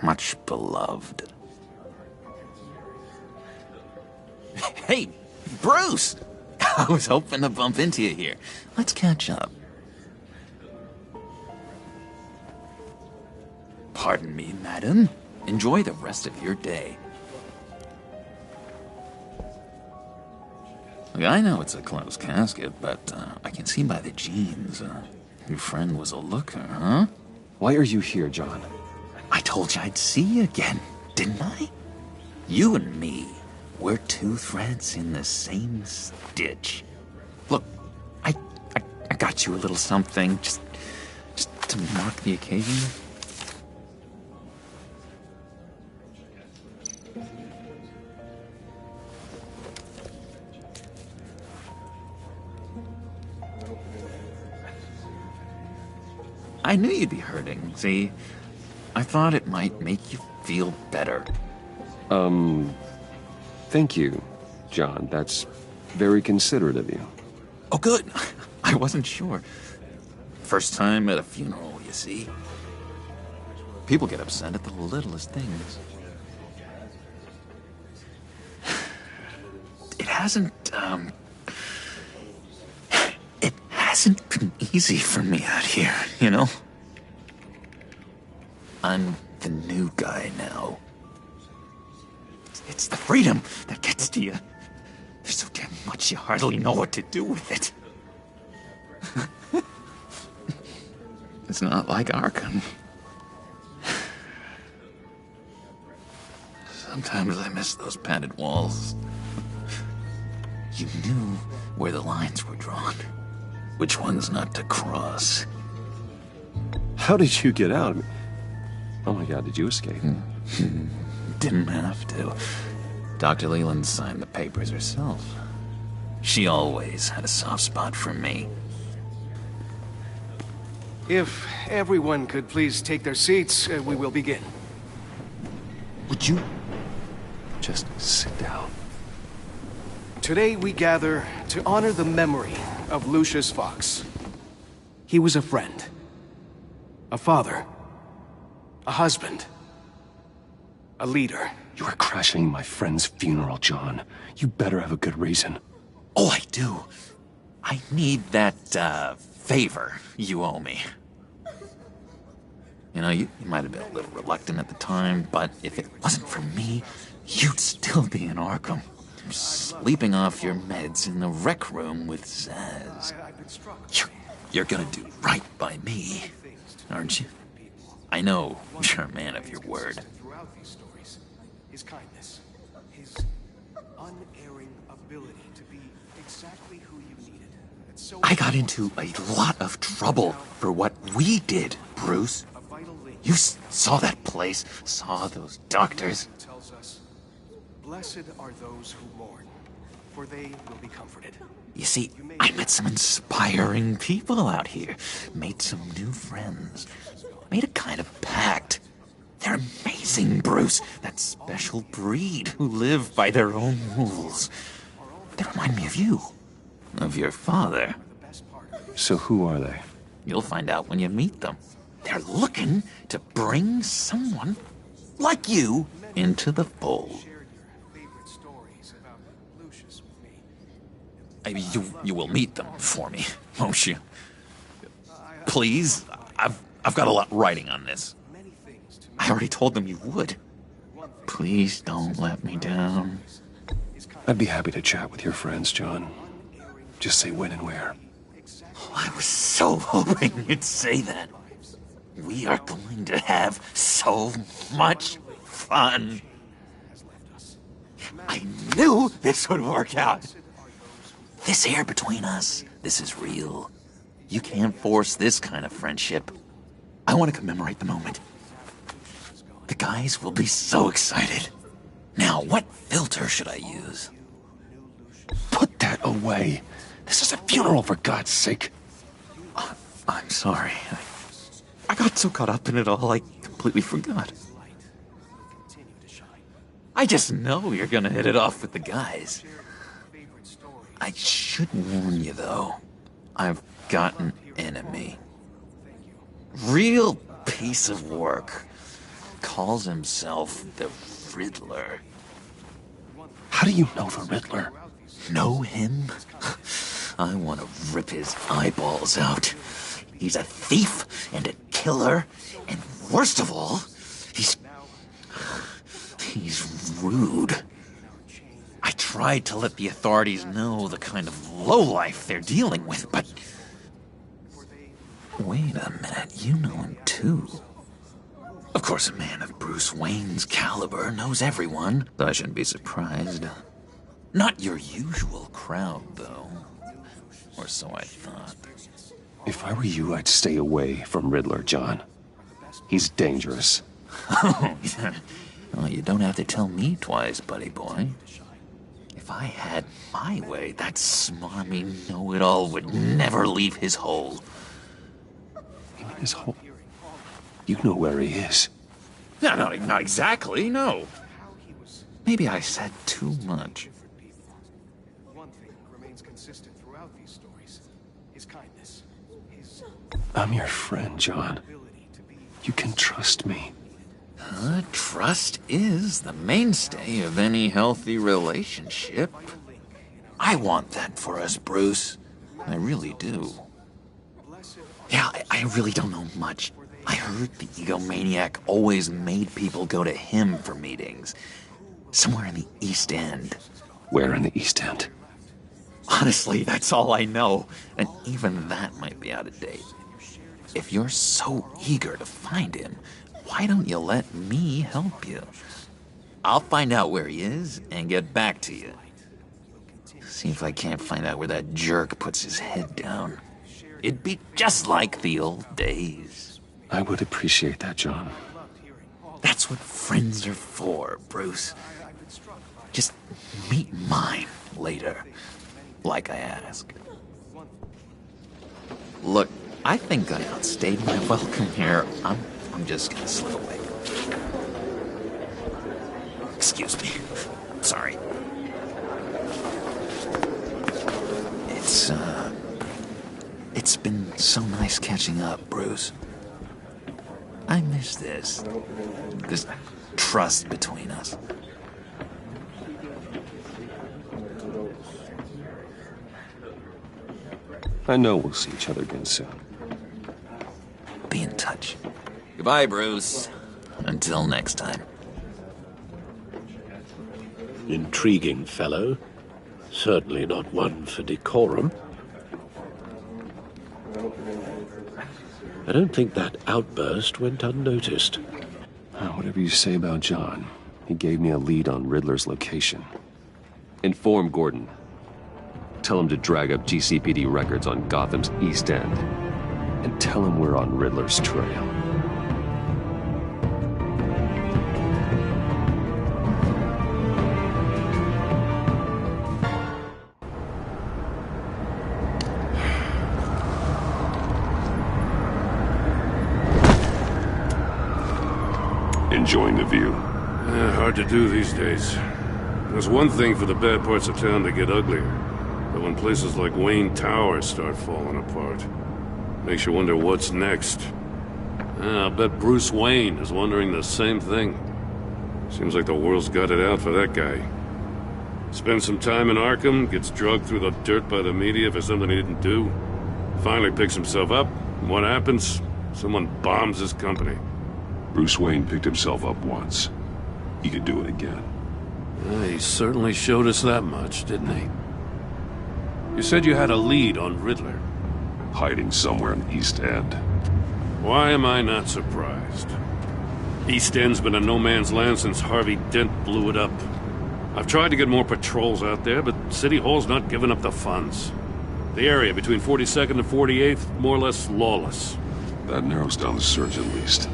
Much beloved. Hey, Bruce! I was hoping to bump into you here. Let's catch up. Pardon me, madam. Enjoy the rest of your day. Look, I know it's a closed casket, but I can see by the jeans, your friend was a looker, huh? Why are you here, John? I told you I'd see you again, didn't I? You and me, we're two threads in the same stitch. Look, I got you a little something, just to mark the occasion. I knew you'd be hurting, see? I thought it might make you feel better. Thank you, John. That's very considerate of you. Oh, good. I wasn't sure. First time at a funeral, you see? People get upset at the littlest things. It hasn't been easy for me out here, you know? I'm the new guy now. It's the freedom that gets to you. There's so damn much you hardly know what to do with it. It's not like Arkham. Sometimes I miss those padded walls. You knew where the lines were drawn. Which ones not to cross. How did you get out? Oh my God, did you escape? Didn't have to. Dr. Leland signed the papers herself. She always had a soft spot for me. If everyone could please take their seats, we will begin. Would you just sit down? Today we gather to honor the memory of Lucius Fox. He was a friend, a father, a husband, a leader. You are crashing my friend's funeral, John. You better have a good reason. Oh, I do. I need that, favor you owe me. You know, you might have been a little reluctant at the time, but if it wasn't for me, you'd still be in Arkham. Sleeping off your meds in the rec room with Zsasz. You're gonna do right by me, aren't you? I know you're a man of your word. His kindness, his unerring ability to be exactly who you needed. I got into a lot of trouble for what we did, Bruce. You saw that place, saw those doctors. Blessed are those who mourn, for they will be comforted. You see, I met some inspiring people out here. Made some new friends. Made a kind of pact. They're amazing, Bruce. That special breed who live by their own rules. They remind me of you. Of your father. So who are they? You'll find out when you meet them. They're looking to bring someone like you into the fold. You will meet them for me, won't you? Please? I've got a lot writing on this. I already told them you would. Please don't let me down. I'd be happy to chat with your friends, John. Just say when and where. Oh, I was so hoping you'd say that. We are going to have so much fun. I knew this would work out. This air between us, this is real. You can't force this kind of friendship. I want to commemorate the moment. The guys will be so excited. Now, what filter should I use? Put that away. This is a funeral, for God's sake. I'm sorry. I got so caught up in it all, I completely forgot. I just know you're gonna hit it off with the guys. I should warn you, though. I've got an enemy. Real piece of work. Calls himself the Riddler. How do you know the Riddler? Know him? I want to rip his eyeballs out. He's a thief and a killer, and worst of all, he's rude. I tried to let the authorities know the kind of lowlife they're dealing with, but... Wait a minute, you know him too. Of course, a man of Bruce Wayne's caliber knows everyone, so I shouldn't be surprised. Not your usual crowd, though. Or so I thought. If I were you, I'd stay away from Riddler, John. He's dangerous. Oh, yeah. Well, you don't have to tell me twice, buddy boy. If I had my way, that smarmy know-it-all would never leave his hole. His hole? You know where he is. No, not exactly, no. Maybe I said too much. One thing remains consistent throughout these stories. His kindness. I'm your friend, John. You can trust me. Trust is the mainstay of any healthy relationship. I want that for us, Bruce. I really do. Yeah, I really don't know much. I heard the egomaniac always made people go to him for meetings. Somewhere in the East End. Where in the East End? Honestly, that's all I know. And even that might be out of date. If you're so eager to find him, why don't you let me help you? I'll find out where he is and get back to you. See if I can't find out where that jerk puts his head down. It'd be just like the old days. I would appreciate that, John. That's what friends are for, Bruce. Just meet mine later, like I asked. Look, I think I outstayed my welcome here. I'm just gonna slip away. Excuse me. Sorry. It's been so nice catching up, Bruce. I miss this trust between us. I know we'll see each other again soon. Be in touch. Goodbye, Bruce. Until next time. Intriguing fellow. Certainly not one for decorum. I don't think that outburst went unnoticed. Whatever you say about John, he gave me a lead on Riddler's location. Inform Gordon. Tell him to drag up GCPD records on Gotham's East End. And tell him we're on Riddler's trail. Enjoying the view? Hard to do these days. There's one thing for the bad parts of town to get uglier. But when places like Wayne Tower start falling apart, makes you wonder what's next. I'll bet Bruce Wayne is wondering the same thing. Seems like the world's got it out for that guy. Spends some time in Arkham, gets drugged through the dirt by the media for something he didn't do. Finally picks himself up, and what happens? Someone bombs his company. Bruce Wayne picked himself up once. He could do it again. He certainly showed us that much, didn't he? You said you had a lead on Riddler. Hiding somewhere in East End. Why am I not surprised? East End's been a no-man's land since Harvey Dent blew it up. I've tried to get more patrols out there, but City Hall's not giving up the funds. The area between 42nd and 48th, more or less lawless. That narrows down the search at least.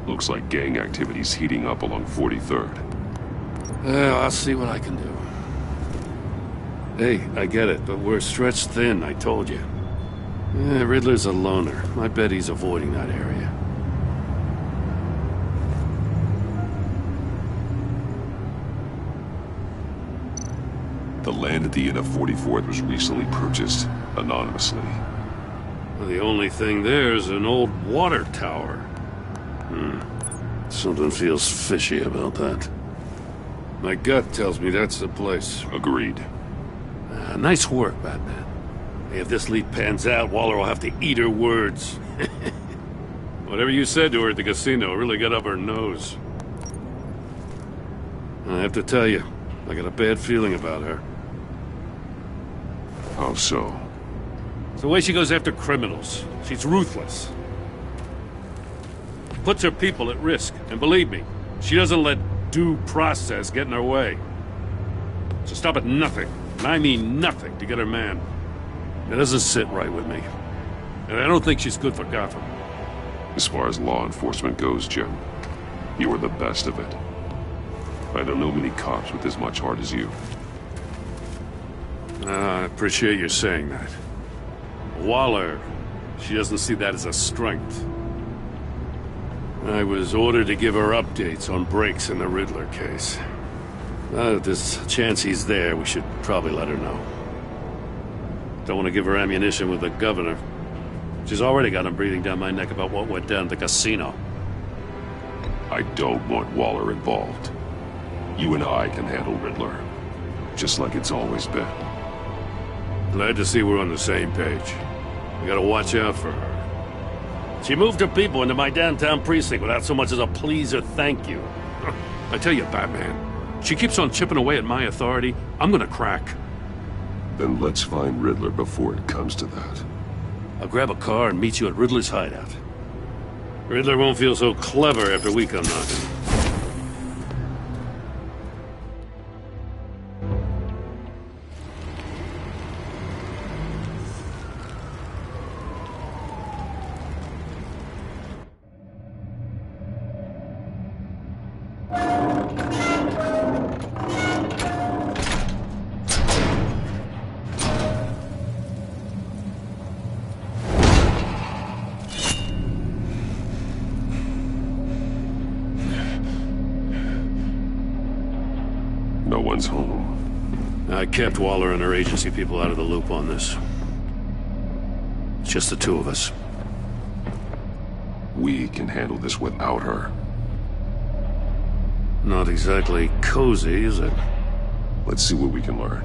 Looks like gang activity's heating up along 43rd. I'll see what I can do. Hey, I get it, but we're stretched thin, I told you. Riddler's a loner. I bet he's avoiding that area. The land at the end of 44th was recently purchased, anonymously. Well, the only thing there is an old water tower. Something feels fishy about that. My gut tells me that's the place. Agreed. Nice work, Batman. If this lead pans out, Waller will have to eat her words. Whatever you said to her at the casino really got up her nose. I have to tell you, I got a bad feeling about her. How so? It's the way she goes after criminals. She's ruthless. Puts her people at risk, and believe me, she doesn't let due process get in her way. So stop at nothing, and I mean nothing, to get her man. It doesn't sit right with me. And I don't think she's good for Gotham. As far as law enforcement goes, Jim, you are the best of it. I don't know many cops with as much heart as you. I appreciate you saying that. Waller, she doesn't see that as a strength. I was ordered to give her updates on breaks in the Riddler case. If there's a chance he's there, we should probably let her know. Don't want to give her ammunition with the governor. She's already got him breathing down my neck about what went down at the casino. I don't want Waller involved. You and I can handle Riddler, just like it's always been. Glad to see we're on the same page. We gotta watch out for her. She moved her people into my downtown precinct without so much as a please or thank you. I tell you, Batman, she keeps on chipping away at my authority. I'm gonna crack. Then let's find Riddler before it comes to that. I'll grab a car and meet you at Riddler's hideout. Riddler won't feel so clever after we come knocking. No one's home. I kept Waller and her agency people out of the loop on this. It's just the two of us. We can handle this without her. Not exactly cozy, is it? Let's see what we can learn.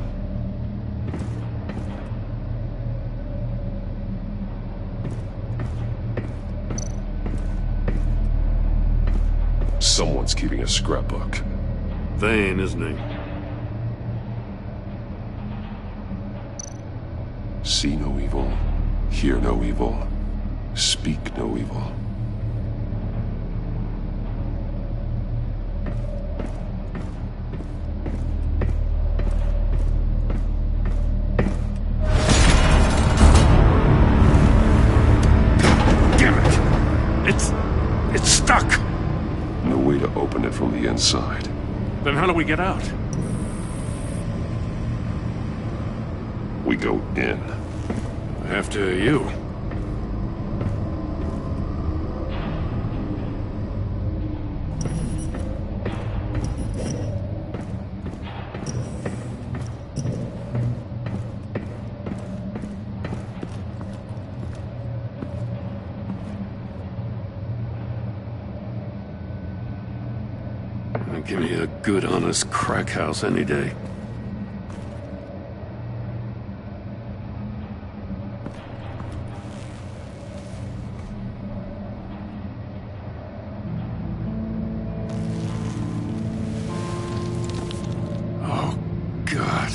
Someone's keeping a scrapbook. Vane, isn't he? See no evil, hear no evil, speak no evil. Damn it! It's stuck! No way to open it from the inside. Then how do we get out? We go in. After you. Give me a good, honest crack house any day. Oh, God.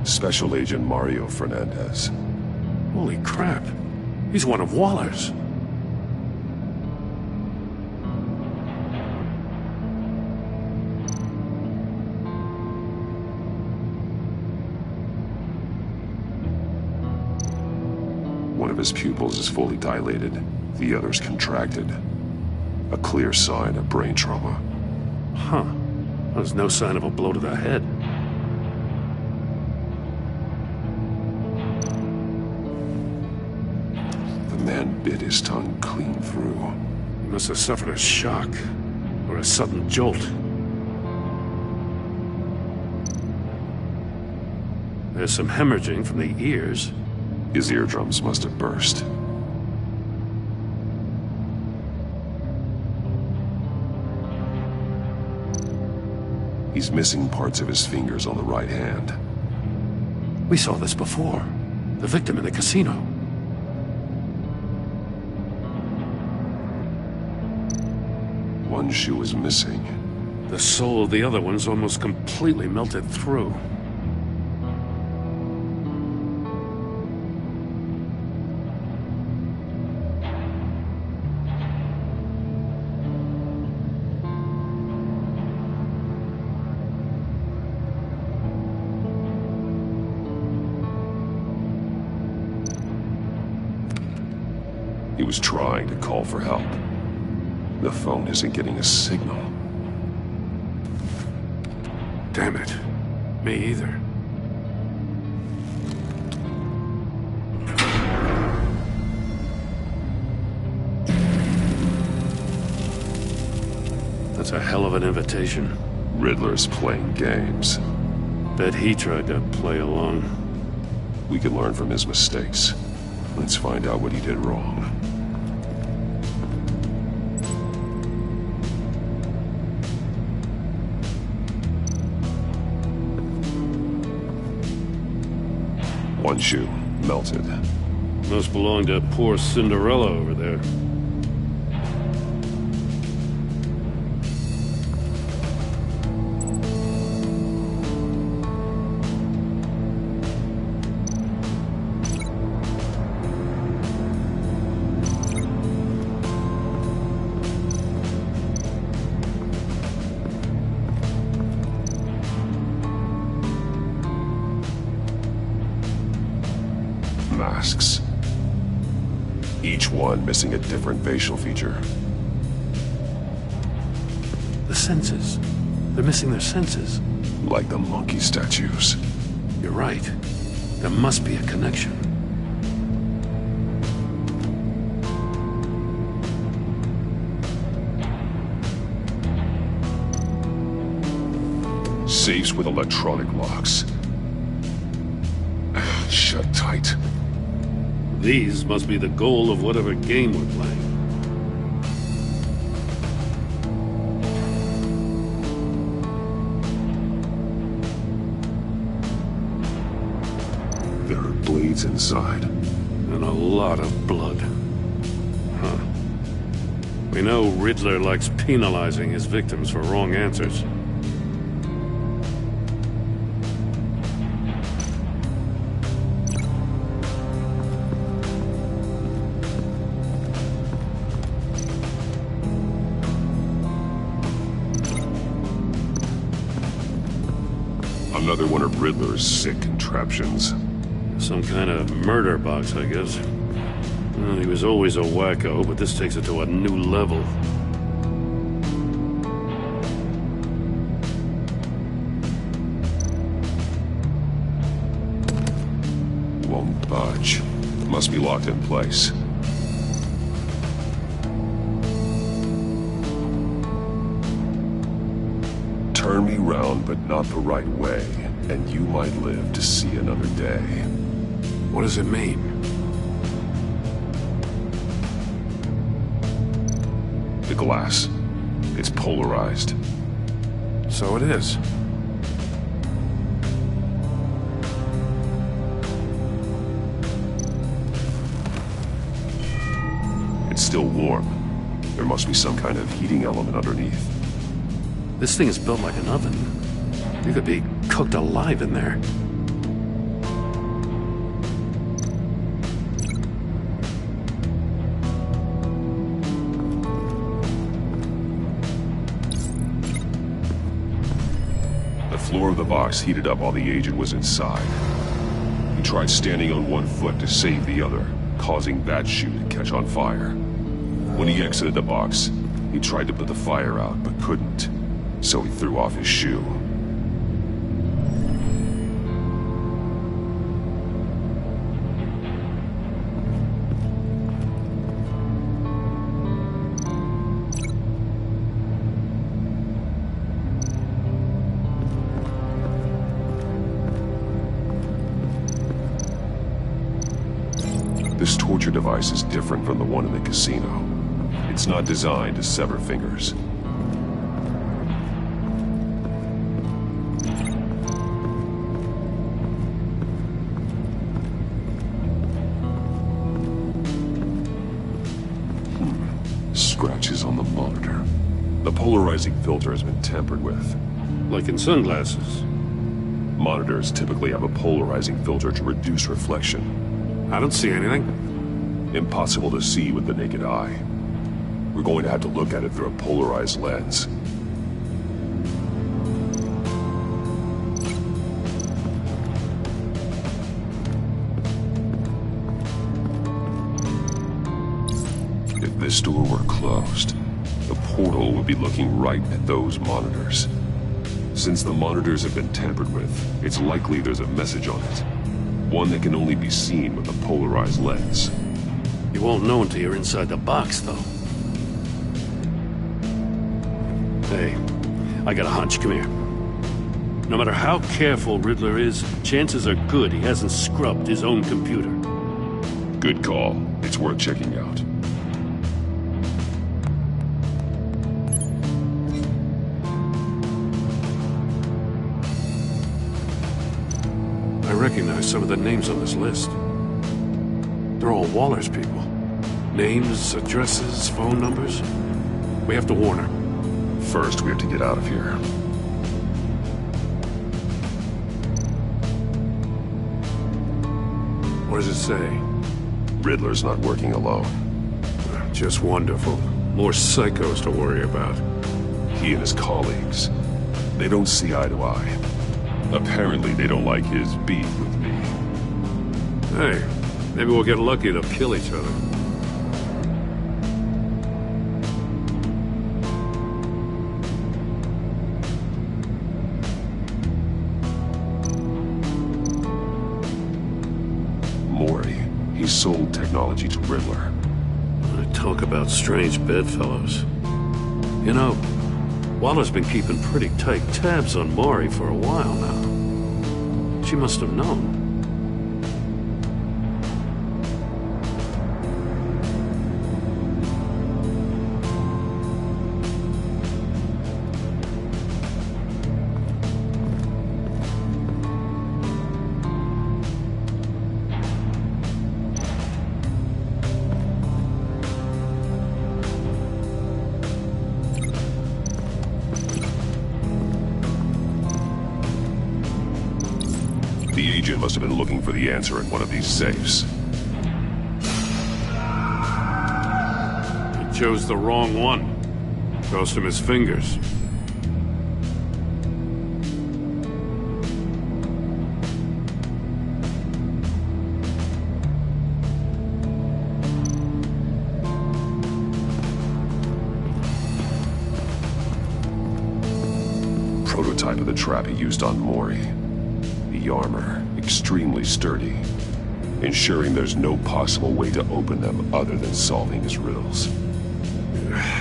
Special Agent Mario Fernandez. Holy crap. He's one of Waller's. One of his pupils is fully dilated, the other's contracted. A clear sign of brain trauma. Huh. There's no sign of a blow to the head. The man bit his tongue clean through. He must have suffered a shock, or a sudden jolt. There's some hemorrhaging from the ears. His eardrums must have burst. He's missing parts of his fingers on the right hand. We saw this before. The victim in the casino. One shoe is missing. The sole of the other one's almost completely melted through. He was trying to call for help. The phone isn't getting a signal. Damn it. Me either. That's a hell of an invitation. Riddler's playing games. Bet he tried to play along. We can learn from his mistakes. Let's find out what he did wrong. One shoe, melted. Must belong to poor Cinderella over there. Masks. Each one missing a different facial feature. The senses. They're missing their senses. Like the monkey statues. You're right. There must be a connection. Safes with electronic locks. Shut tight. These must be the goal of whatever game we're playing. There are blades inside. And a lot of blood. Huh. We know Riddler likes penalizing his victims for wrong answers. Another one of Riddler's sick contraptions. Some kind of murder box, I guess. Well, he was always a wacko, but this takes it to a new level. Won't budge. Must be locked in place. Turn me round, but not the right way, and you might live to see another day. What does it mean? The glass. It's polarized. So it is. It's still warm. There must be some kind of heating element underneath. This thing is built like an oven. You could be cooked alive in there. The floor of the box heated up while the agent was inside. He tried standing on one foot to save the other, causing that shoe to catch on fire. When he exited the box, he tried to put the fire out, but couldn't. So he threw off his shoe. This torture device is different from the one in the casino. It's not designed to sever fingers. Scratches on the monitor. The polarizing filter has been tampered with. Like in sunglasses. Monitors typically have a polarizing filter to reduce reflection. I don't see anything. Impossible to see with the naked eye. We're going to have to look at it through a polarized lens. If this door were closed, the portal would be looking right at those monitors. Since the monitors have been tampered with, it's likely there's a message on it. One that can only be seen with a polarized lens. You won't know until you're inside the box, though. Hey, I got a hunch. Come here. No matter how careful Riddler is, chances are good he hasn't scrubbed his own computer. Good call. It's worth checking out. I recognize some of the names on this list. They're all Waller's people. Names, addresses, phone numbers. We have to warn her. First, we have to get out of here. What does it say? Riddler's not working alone. Just wonderful. More psychos to worry about. He and his colleagues. They don't see eye to eye. Apparently, they don't like his beef with me. Hey, maybe we'll get lucky to kill each other. Mori. He sold technology to Riddler. Talk about strange bedfellows. You know, Waller's been keeping pretty tight tabs on Mori for a while now. She must have known. The agent must have been looking for the answer in one of these safes. He chose the wrong one. Cost him his fingers. prototype of the trap he used on Mori. The armor, extremely sturdy, ensuring there's no possible way to open them other than solving his riddles.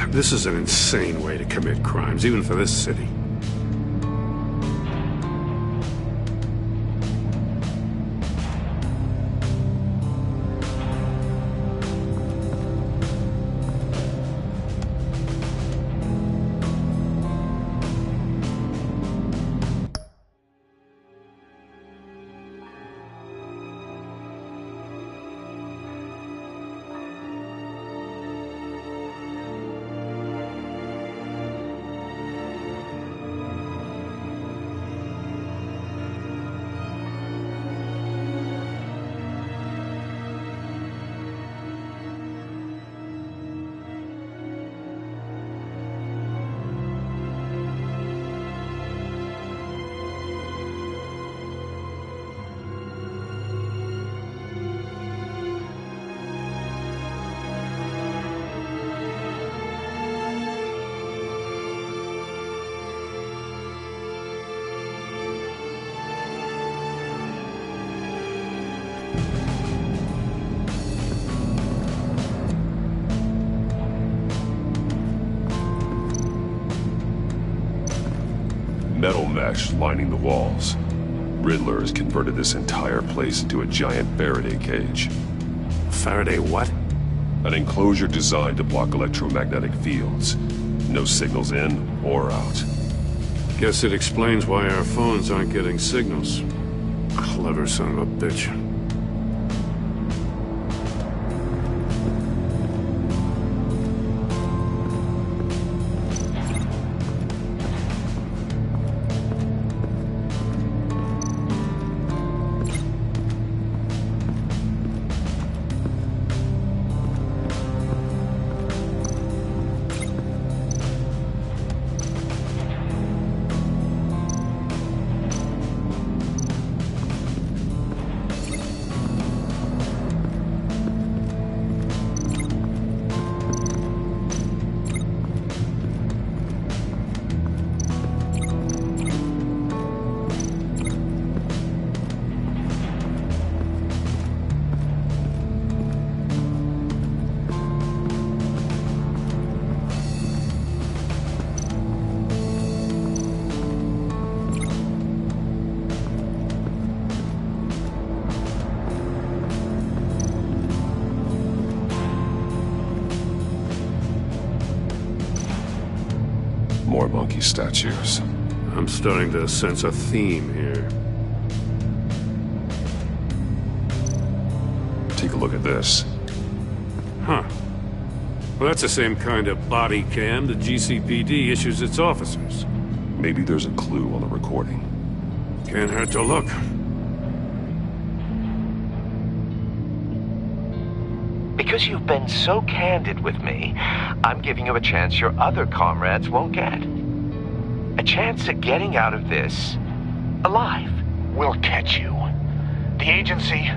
This is an insane way to commit crimes, even for this city. Metal mesh lining the walls. Riddler has converted this entire place into a giant Faraday cage. Faraday what? An enclosure designed to block electromagnetic fields. No signals in or out. Guess it explains why our phones aren't getting signals. Clever son of a bitch. More monkey statues. I'm starting to sense a theme here. Take a look at this. Huh. Well, that's the same kind of body cam the GCPD issues its officers. Maybe there's a clue on the recording. Can't hurt to look. Because you've been so candid with me, I'm giving you a chance your other comrades won't get. A chance at getting out of this alive. We'll catch you. The agency,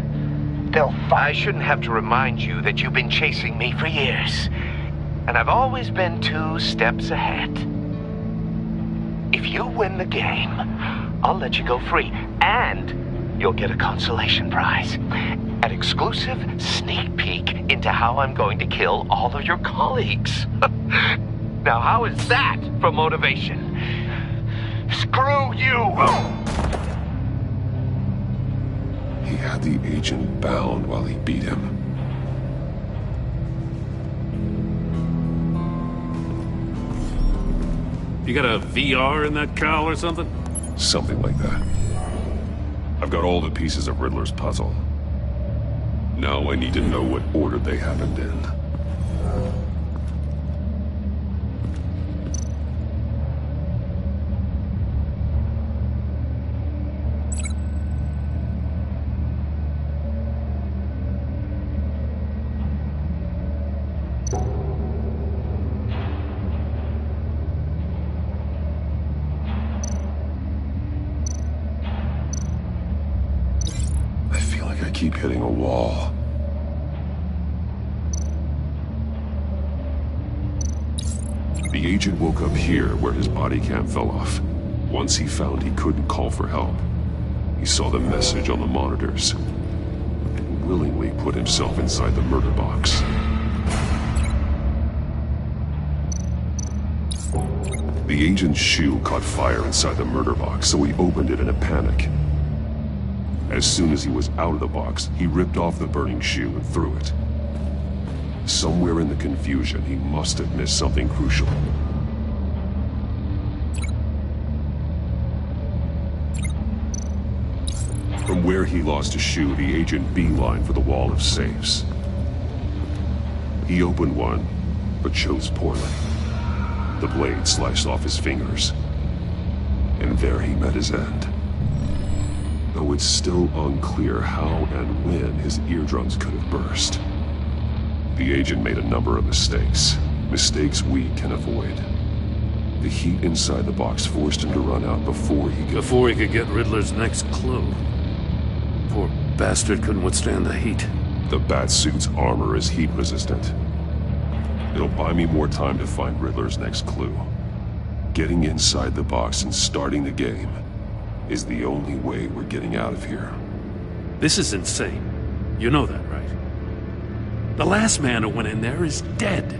they'll find... I shouldn't have to remind you that you've been chasing me for years. And I've always been 2 steps ahead. If you win the game, I'll let you go free. And you'll get a consolation prize. An exclusive sneak peek into how I'm going to kill all of your colleagues. Now, how is that for motivation? Screw you! He had the agent bound while he beat him. You got a VR in that cowl or something? Something like that. I've got all the pieces of Riddler's puzzle. Now I need to know what order they happened in. Keep hitting a wall. The agent woke up here where his body cam fell off. Once he found he couldn't call for help, he saw the message on the monitors and willingly put himself inside the murder box. The agent's shoe caught fire inside the murder box, so he opened it in a panic. As soon as he was out of the box, he ripped off the burning shoe and threw it. Somewhere in the confusion, he must have missed something crucial. From where he lost his shoe, the agent beelined for the wall of safes. He opened one, but chose poorly. The blade sliced off his fingers, and there he met his end. Though it's still unclear how and when his eardrums could have burst. The agent made a number of mistakes we can avoid. The heat inside the box forced him to run out before he could get Riddler's next clue. Poor bastard couldn't withstand the heat. The Batsuit's armor is heat resistant. It'll buy me more time to find Riddler's next clue. Getting inside the box and starting the game is the only way we're getting out of here. This is insane. You know that, right? The last man who went in there is dead.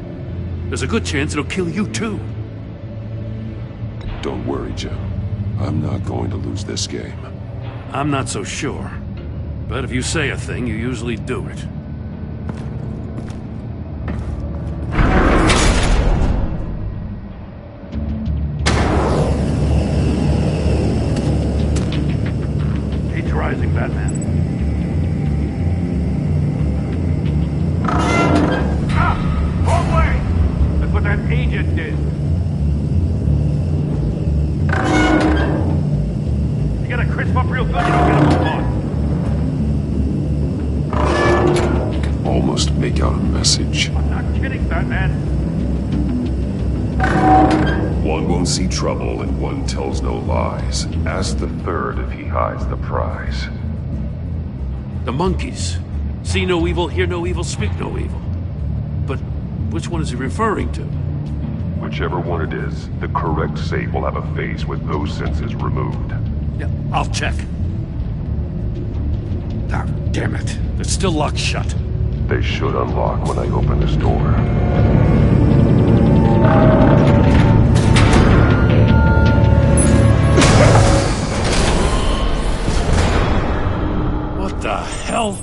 There's a good chance it'll kill you too. Don't worry, Jim. I'm not going to lose this game. I'm not so sure. But if you say a thing, you usually do it. Heat's rising, Batman. Wrong way! That's what that agent did. You gotta crisp up real good, you don't get a move on. Almost make out a message. I'm not kidding, Batman. One won't see trouble and one tells no lies. Ask the third if he hides the prize. The monkeys. See no evil, hear no evil, speak no evil. But which one is he referring to? Whichever one it is, the correct safe will have a face with those senses removed. Yeah, I'll check. Ah, damn it. They're still locked shut. They should unlock when I open this door. What the hell?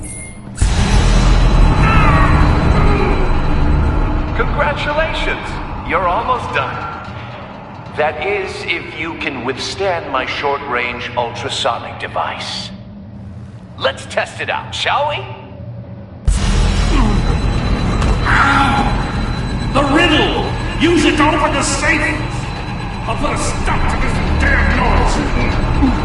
Congratulations! You're almost done. That is, if you can withstand my short-range ultrasonic device. Let's test it out, shall we? The riddle! Use it to open the safe! I'll put a stop to this damn noise!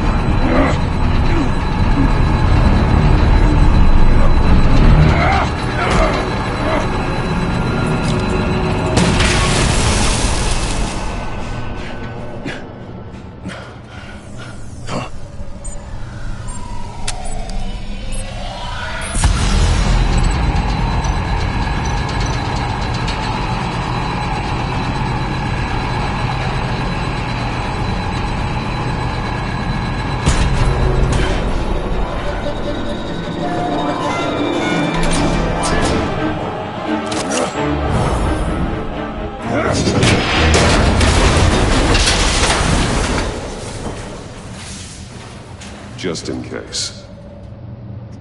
Just in case.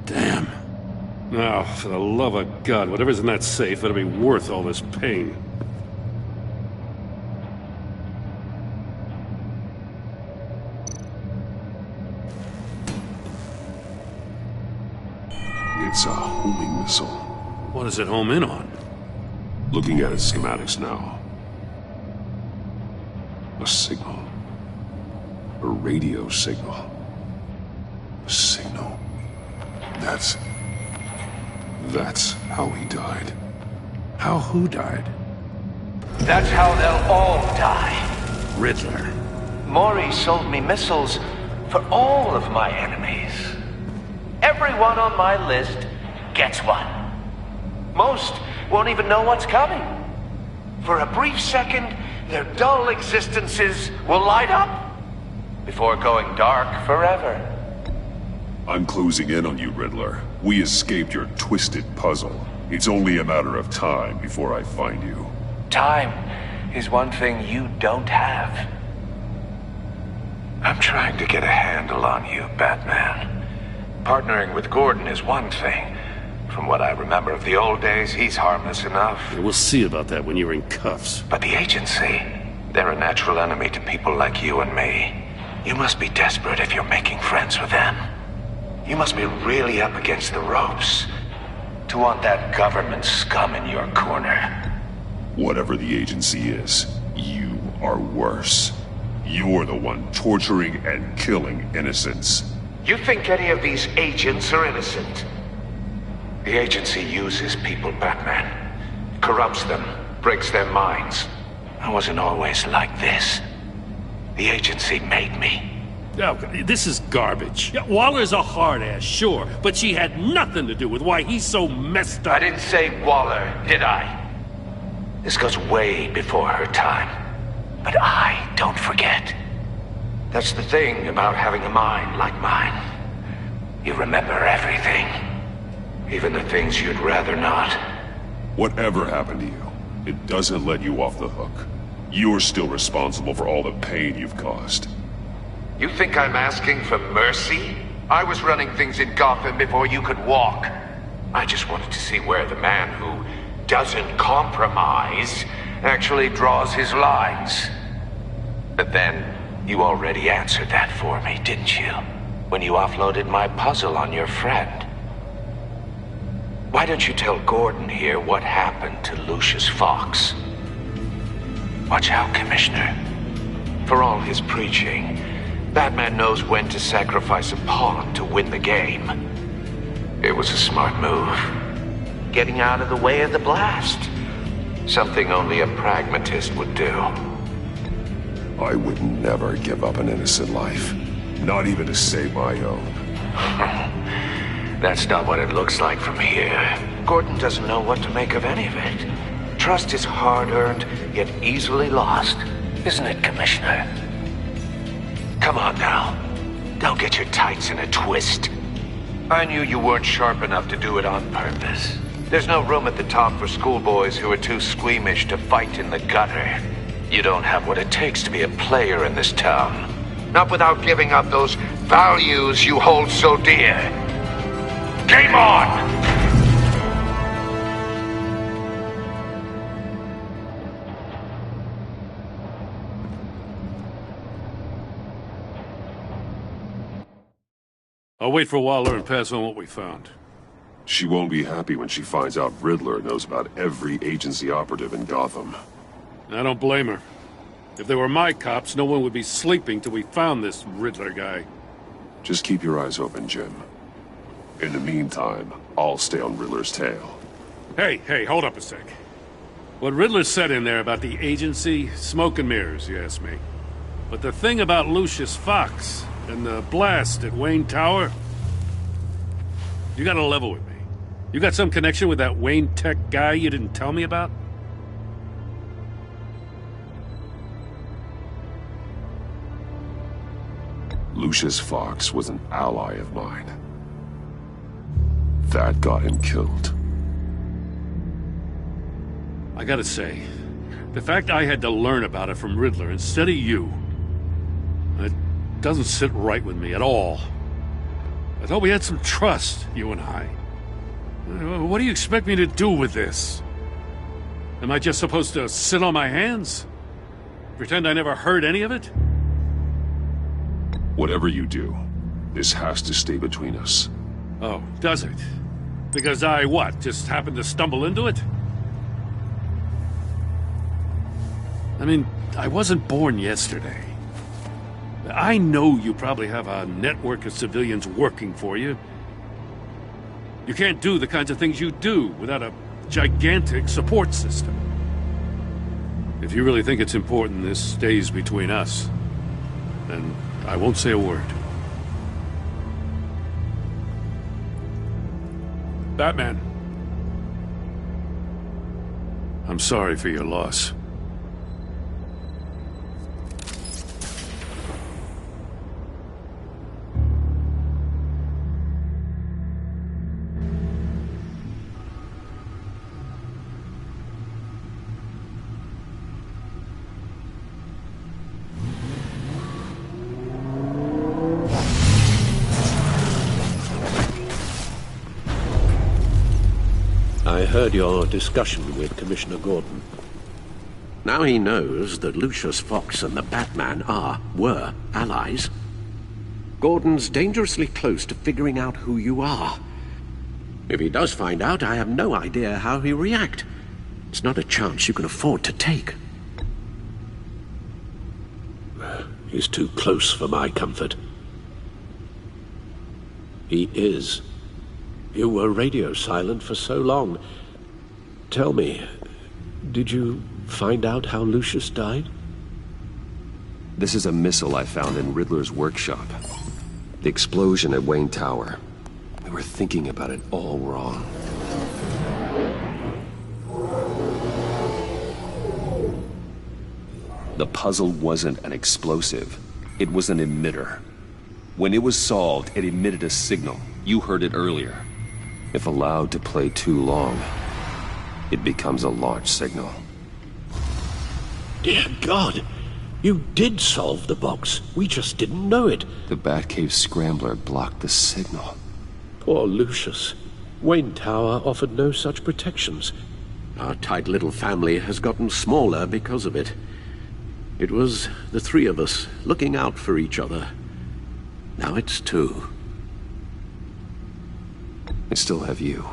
Damn. Now, for the love of God, whatever's in that safe better be worth all this pain. It's a homing missile. What does it home in on? Looking at its schematics now. A signal. A radio signal. A signal. That's how he died. How who died? That's how they'll all die. Riddler. Maury sold me missiles for all of my enemies. Everyone on my list gets one. Most won't even know what's coming. For a brief second, their dull existences will light up. before going dark forever. I'm closing in on you, Riddler. We escaped your twisted puzzle. It's only a matter of time before I find you. Time is one thing you don't have. I'm trying to get a handle on you, Batman. Partnering with Gordon is one thing. From what I remember of the old days, he's harmless enough. We'll see about that when you're in cuffs. But the agency, they're a natural enemy to people like you and me. You must be desperate if you're making friends with them. You must be really up against the ropes to want that government scum in your corner. Whatever the agency is, you are worse. You're the one torturing and killing innocents. You think any of these agents are innocent? The agency uses people, Batman. Corrupts them, breaks their minds. I wasn't always like this. The agency made me. Oh, this is garbage. Yeah, Waller's a hard ass, sure, but she had nothing to do with why he's so messed up. I didn't say Waller, did I? This goes way before her time. But I don't forget. That's the thing about having a mind like mine. You remember everything. Even the things you'd rather not. Whatever happened to you, it doesn't let you off the hook. You're still responsible for all the pain you've caused. You think I'm asking for mercy? I was running things in Gotham before you could walk. I just wanted to see where the man who doesn't compromise actually draws his lines. But then, you already answered that for me, didn't you? When you offloaded my puzzle on your friend. Why don't you tell Gordon here what happened to Lucius Fox? Watch out, Commissioner. For all his preaching, Batman knows when to sacrifice a pawn to win the game. It was a smart move. Getting out of the way of the blast. Something only a pragmatist would do. I would never give up an innocent life. Not even to save my own. That's not what it looks like from here. Gordon doesn't know what to make of any of it. Trust is hard-earned, yet easily lost. Isn't it, Commissioner? Come on now. Don't get your tights in a twist. I knew you weren't sharp enough to do it on purpose. There's no room at the top for schoolboys who are too squeamish to fight in the gutter. You don't have what it takes to be a player in this town. Not without giving up those values you hold so dear. Game on! I'll wait for Waller and pass on what we found. She won't be happy when she finds out Riddler knows about every agency operative in Gotham. I don't blame her. If they were my cops, no one would be sleeping till we found this Riddler guy. Just keep your eyes open, Jim. In the meantime, I'll stay on Riddler's tail. Hey, hold up a sec. What Riddler said in there about the agency, smoke and mirrors, you ask me. But the thing about Lucius Fox and the blast at Wayne Tower, you gotta level with me. You got some connection with that Wayne Tech guy you didn't tell me about? Lucius Fox was an ally of mine. That got him killed. I gotta say, the fact I had to learn about it from Riddler instead of you, it doesn't sit right with me at all. I thought we had some trust, you and I. What do you expect me to do with this? Am I just supposed to sit on my hands? Pretend I never heard any of it? Whatever you do, this has to stay between us. Oh, does it? Because I, what, just happened to stumble into it? I mean, I wasn't born yesterday. I know you probably have a network of civilians working for you. You can't do the kinds of things you do without a gigantic support system. If you really think it's important this stays between us, then I won't say a word. Batman. I'm sorry for your loss. I heard your discussion with Commissioner Gordon. Now he knows that Lucius Fox and the Batman were allies. Gordon's dangerously close to figuring out who you are. If he does find out, I have no idea how he'll react. It's not a chance you can afford to take. He's too close for my comfort. He is. You were radio silent for so long. Tell me, did you find out how Lucius died? This is a missile I found in Riddler's workshop. The explosion at Wayne Tower. We were thinking about it all wrong. The puzzle wasn't an explosive. It was an emitter. When it was solved, it emitted a signal. You heard it earlier. If allowed to play too long, it becomes a launch signal. Dear God! You did solve the box. We just didn't know it. The Batcave scrambler blocked the signal. Poor Lucius. Wayne Tower offered no such protections. Our tight little family has gotten smaller because of it. It was the three of us looking out for each other. Now it's two. I still have you.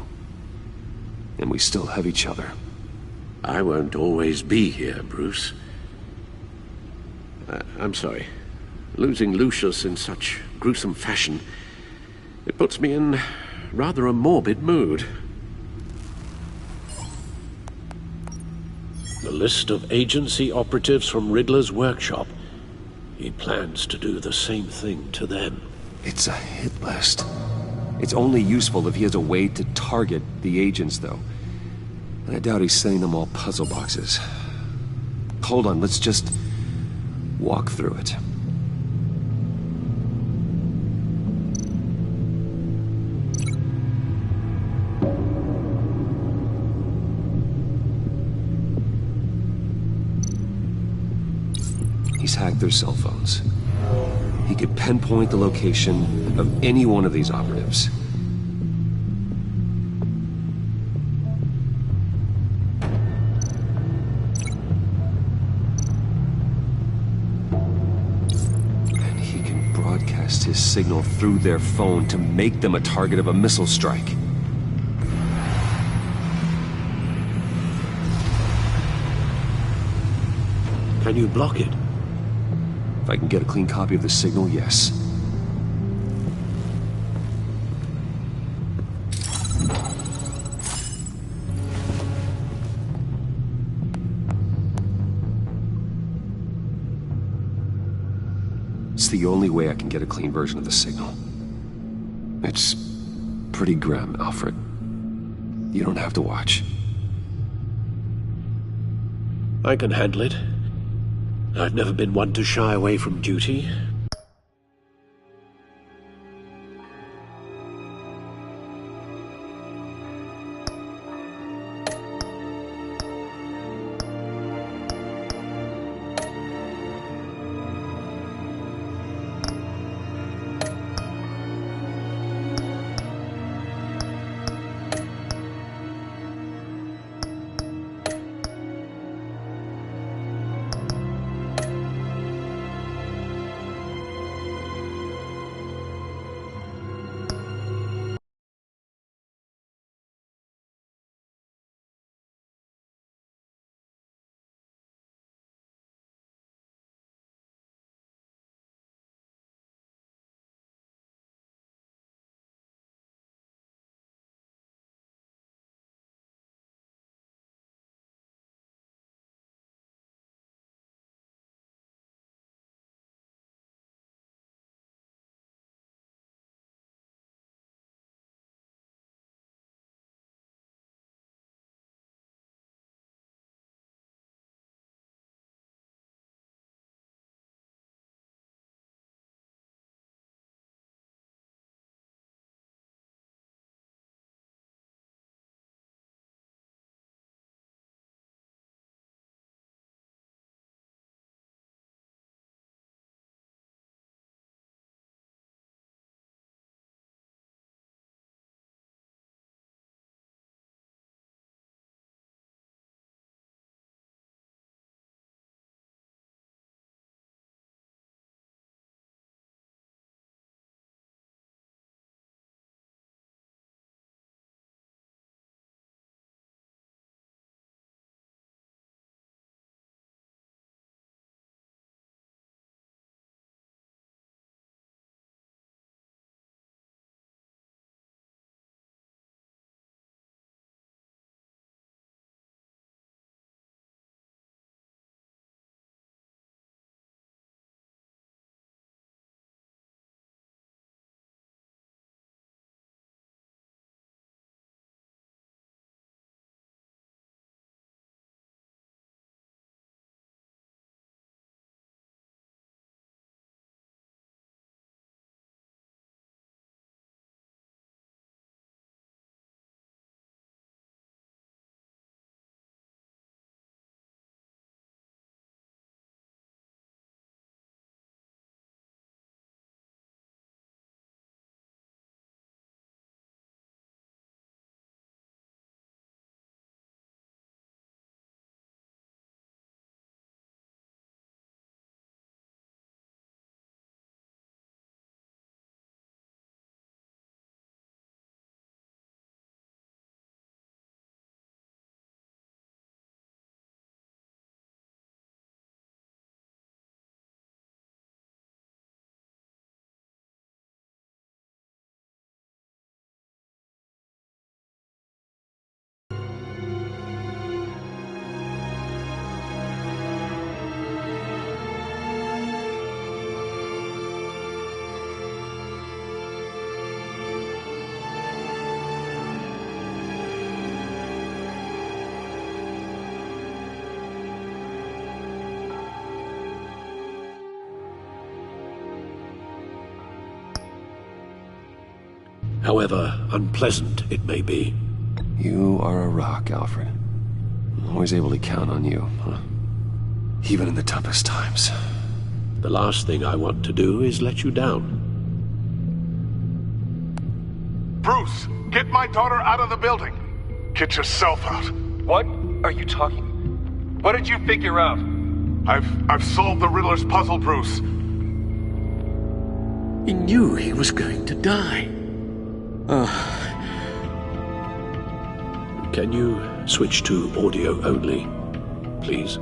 And we still have each other. I won't always be here, Bruce. I'm sorry. Losing Lucius in such gruesome fashion, it puts me in rather a morbid mood. The list of agency operatives from Riddler's workshop. He plans to do the same thing to them. It's a hit list. It's only useful if he has a way to target the agents, though. And I doubt he's sending them all puzzle boxes. Hold on, let's just walk through it. He's hacked their cell phones. He could pinpoint the location of any one of these operatives. And he can broadcast his signal through their phone to make them a target of a missile strike. Can you block it? If I can get a clean copy of the signal, yes. It's the only way I can get a clean version of the signal. It's pretty grim, Alfred. You don't have to watch. I can handle it. I've never been one to shy away from duty. however unpleasant it may be. You are a rock, Alfred. Always able to count on you, huh? Even in the toughest times. The last thing I want to do is let you down. Bruce, get my daughter out of the building. Get yourself out. What are you talking? What did you figure out? I've solved the Riddler's puzzle, Bruce. He knew he was going to die. Can you switch to audio only, please?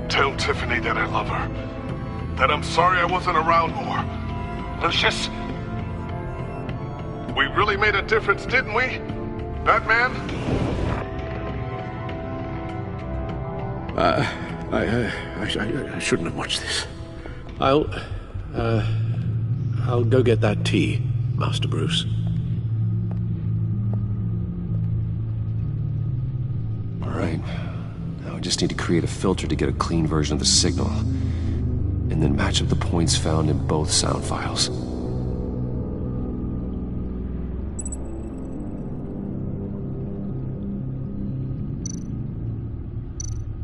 Tell Tiffany that I love her. That I'm sorry I wasn't around more. Lucius? We really made a difference, didn't we? Batman? I shouldn't have watched this. I'll go get that tea, Master Bruce. All right. Now I just need to create a filter to get a clean version of the signal, and then match up the points found in both sound files.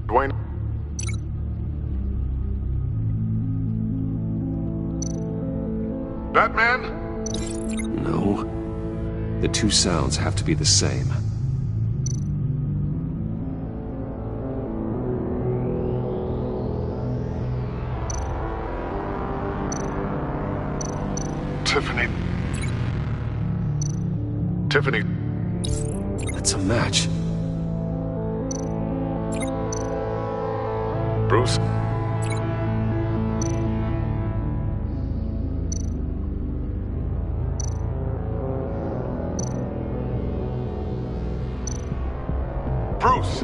Dwayne? Batman? No. The two sounds have to be the same. Tiffany. That's a match. Bruce? Bruce!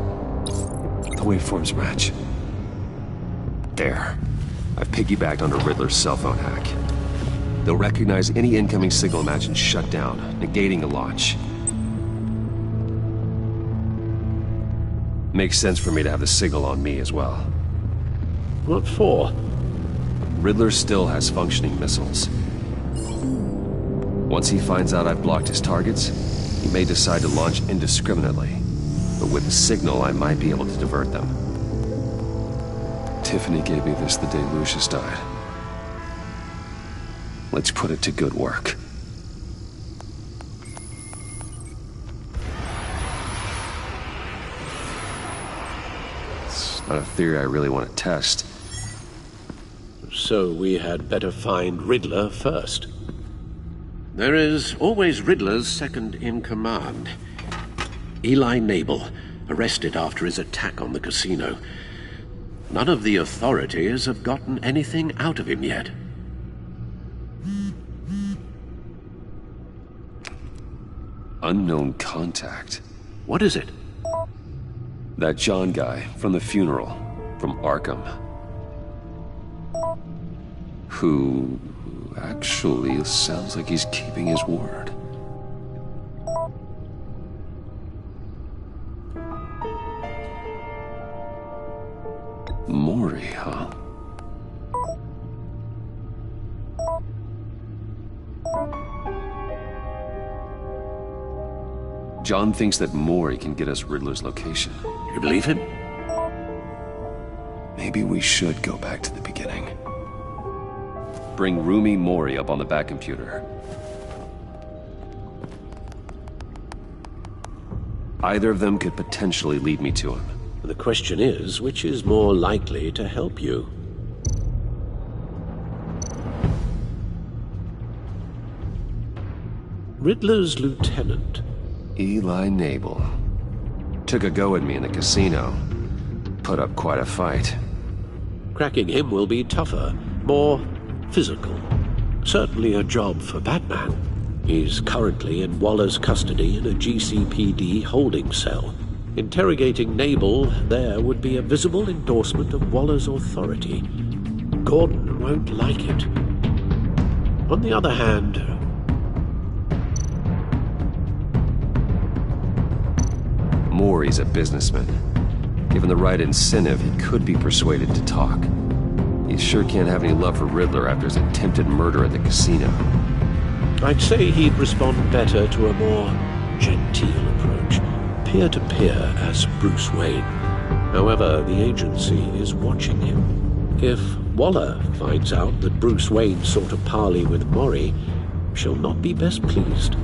The waveforms match. There. I've piggybacked onto Riddler's cell phone hack. They'll recognize any incoming signal match and shut down, negating the launch. Makes sense for me to have the signal on me as well. What for? Riddler still has functioning missiles. Once he finds out I've blocked his targets, he may decide to launch indiscriminately. But with the signal, I might be able to divert them. Tiffany gave me this the day Lucius died. Let's put it to good work. It's not a theory I really want to test. So we had better find Riddler first. There is always Riddler's second in command. Eli Nabel, arrested after his attack on the casino. None of the authorities have gotten anything out of him yet. Unknown contact. What is it? That John guy from the funeral, from Arkham. Who actually sounds like he's keeping his word. Mori, huh? John thinks that Mori can get us Riddler's location. You believe him? Maybe we should go back to the beginning. Bring Rumi Mori up on the back computer. Either of them could potentially lead me to him. The question is, which is more likely to help you? Riddler's lieutenant. Eli Nabel. Took a go at me in the casino. Put up quite a fight. Cracking him will be tougher, more physical. Certainly a job for Batman. He's currently in Waller's custody in a GCPD holding cell. Interrogating Nabel there would be a visible endorsement of Waller's authority. Gordon won't like it. On the other hand, Mori's a businessman. Given the right incentive, he could be persuaded to talk. He sure can't have any love for Riddler after his attempted murder at the casino. I'd say he'd respond better to a more genteel approach, peer-to-peer as Bruce Wayne. However, the agency is watching him. If Waller finds out that Bruce Wayne sought a parley with Mori, she'll not be best pleased.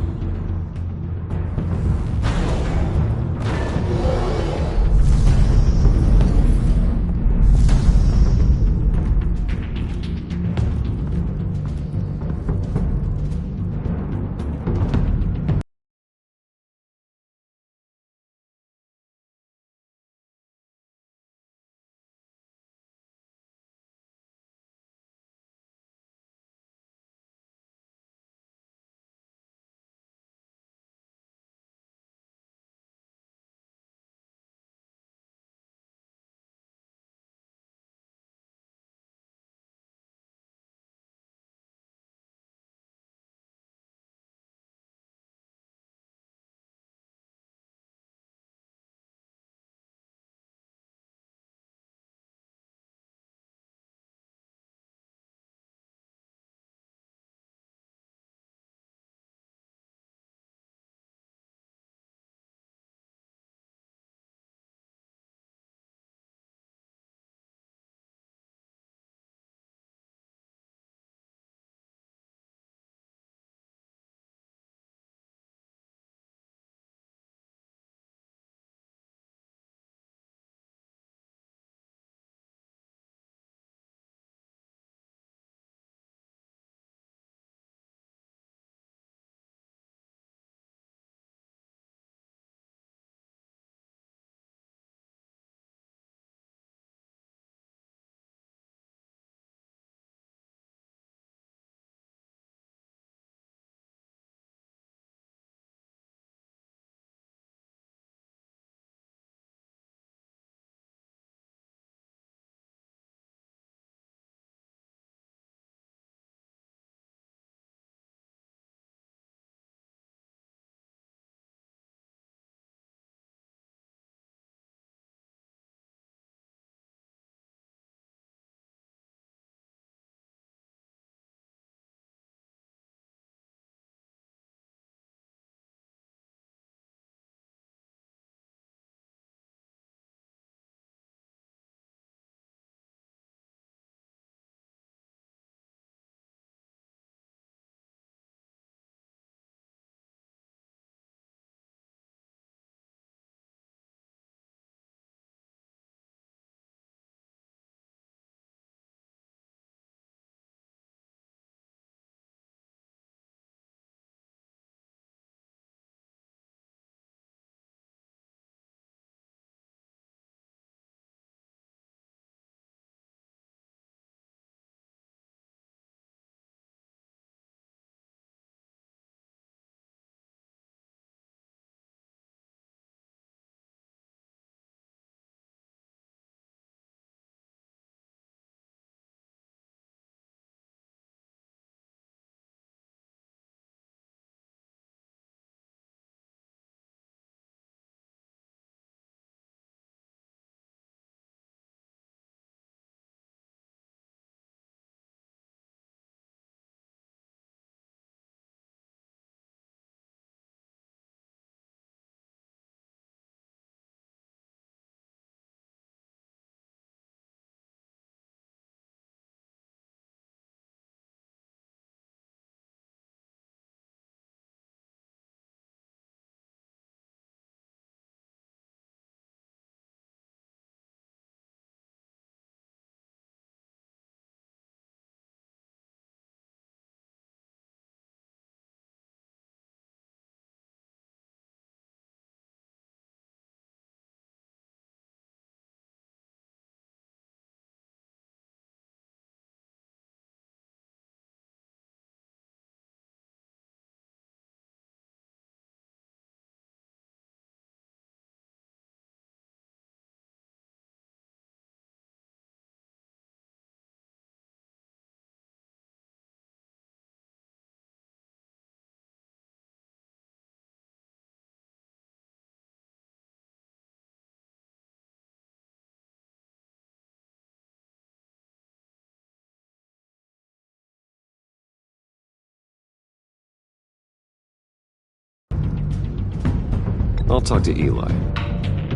I'll talk to Eli.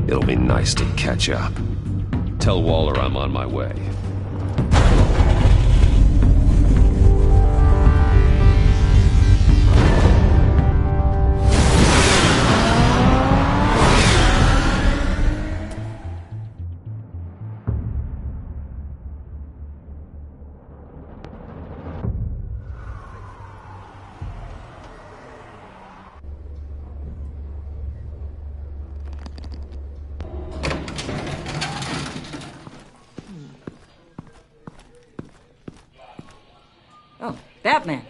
It'll be nice to catch up. Tell Waller I'm on my way. Oh, Batman.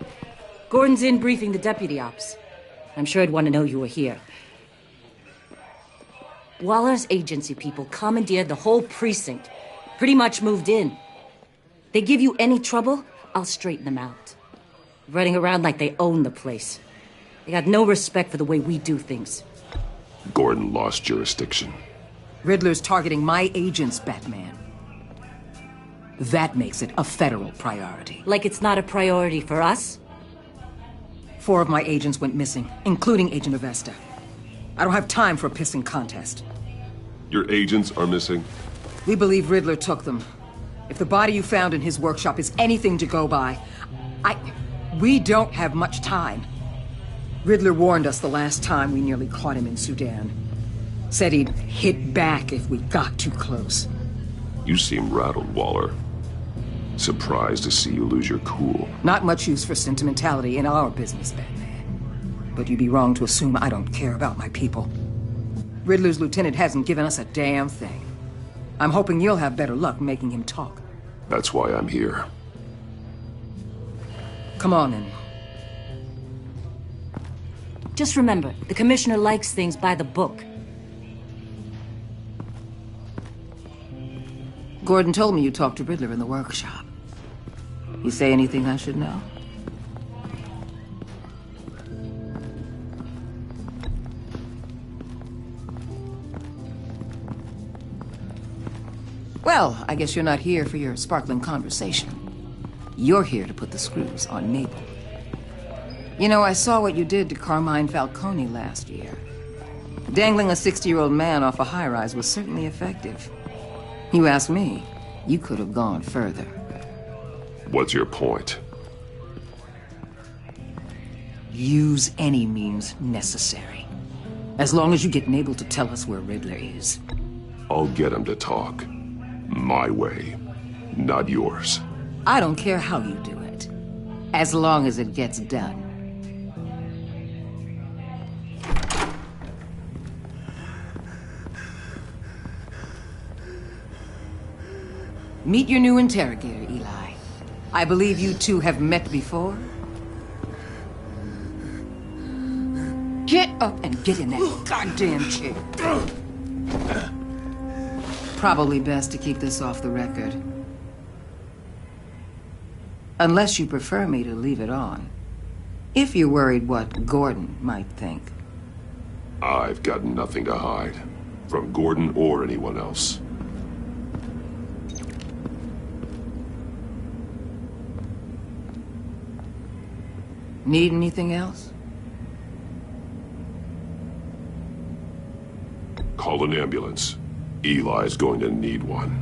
Gordon's in briefing the deputy ops. I'm sure I'd want to know you were here. Waller's agency people commandeered the whole precinct. Pretty much moved in. They give you any trouble, I'll straighten them out. Running around like they own the place. They got no respect for the way we do things. Gordon lost jurisdiction. Riddler's targeting my agents, Batman. That makes it a federal priority. Like it's not a priority for us? 4 of my agents went missing, including Agent Avesta. I don't have time for a pissing contest. Your agents are missing? We believe Riddler took them. If the body you found in his workshop is anything to go by, we don't have much time. Riddler warned us the last time we nearly caught him in Sudan. Said he'd hit back if we got too close. You seem rattled, Waller. Surprised to see you lose your cool. Not much use for sentimentality in our business, Batman. But you'd be wrong to assume I don't care about my people. Riddler's lieutenant hasn't given us a damn thing. I'm hoping you'll have better luck making him talk. That's why I'm here. Come on, then. Just remember, the commissioner likes things by the book. Gordon told me you talked to Riddler in the workshop. You say anything I should know? Well, I guess you're not here for your sparkling conversation. You're here to put the screws on Mabel. You know, I saw what you did to Carmine Falcone last year. Dangling a 60-year-old man off a high-rise was certainly effective. You ask me, you could have gone further. What's your point? Use any means necessary. As long as you get Mabel to tell us where Riddler is. I'll get him to talk. My way, not yours. I don't care how you do it, as long as it gets done. Meet your new interrogator, Eli. I believe you two have met before. Get up and get in that goddamn chair. Probably best to keep this off the record. Unless you prefer me to leave it on. If you're worried what Gordon might think. I've got nothing to hide. From Gordon or anyone else. Need anything else? Call an ambulance. Eli's going to need one.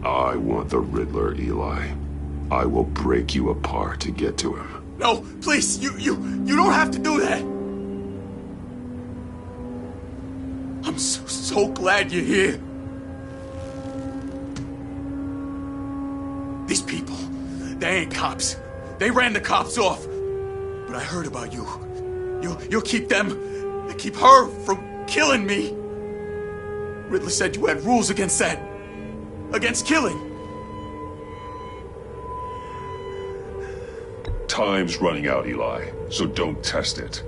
I want the Riddler, Eli. I will break you apart to get to him. No, please, you don't have to do that. I'm so glad you're here. These people, they ain't cops. They ran the cops off. But I heard about you. You'll keep them, keep her from killing me. Riddler said you had rules against that. Against killing. Time's running out, Eli, so don't test it.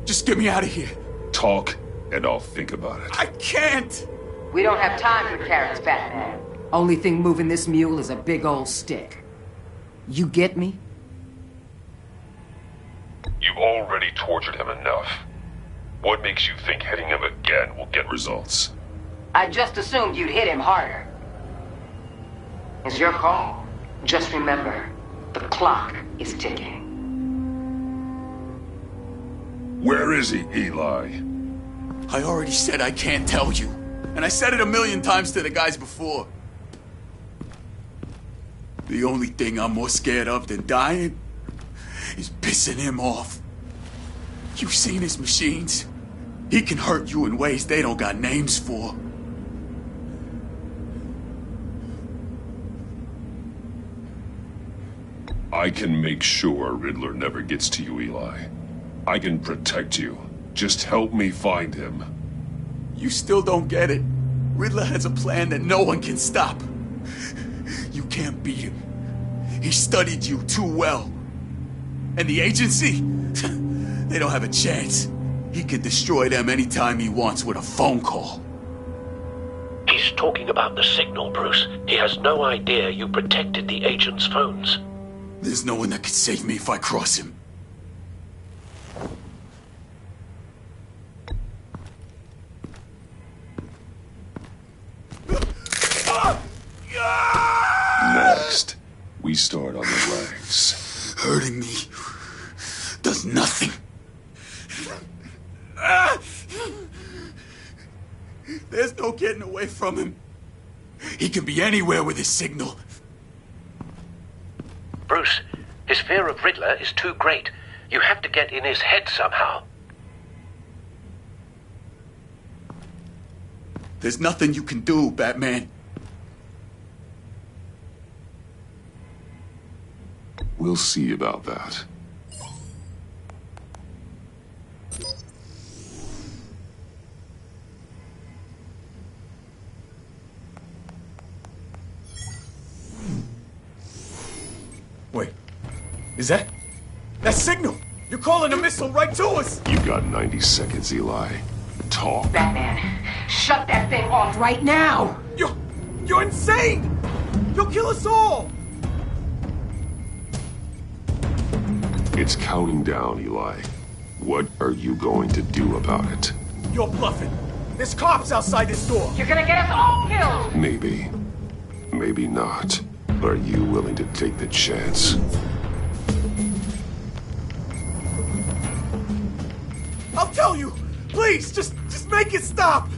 Just get me out of here. Talk, and I'll think about it. I can't! We don't have time for carrots, Batman. Only thing moving this mule is a big old stick. You get me? You've already tortured him enough. What makes you think hitting him again will get results? I just assumed you'd hit him harder. It's your call. Just remember, the clock is ticking. Where is he, Eli? I already said I can't tell you. And I said it 1,000,000 times to the guys before. The only thing I'm more scared of than dying is pissing him off. You've seen his machines. He can hurt you in ways they don't got names for. I can make sure Riddler never gets to you, Eli. I can protect you. Just help me find him. You still don't get it. Riddler has a plan that no one can stop. You can't beat him. He studied you too well. And the agency? They don't have a chance. He can destroy them anytime he wants with a phone call. He's talking about the signal, Bruce. He has no idea you protected the agent's phones. There's no one that can save me if I cross him. Next, we start on the legs. Hurting me does nothing. There's no getting away from him. He can be anywhere with his signal. Bruce, his fear of Riddler is too great. You have to get in his head somehow. There's nothing you can do, Batman. We'll see about that. Wait, is that signal? You're calling a missile right to us! You've got 90 seconds, Eli. Talk. Batman, shut that thing off right now! You're insane! You'll kill us all! It's counting down, Eli. What are you going to do about it? You're bluffing. There's cops outside this door. You're gonna get us all killed! Maybe. Maybe not. Are you willing to take the chance? I'll tell you! Please, just make it stop!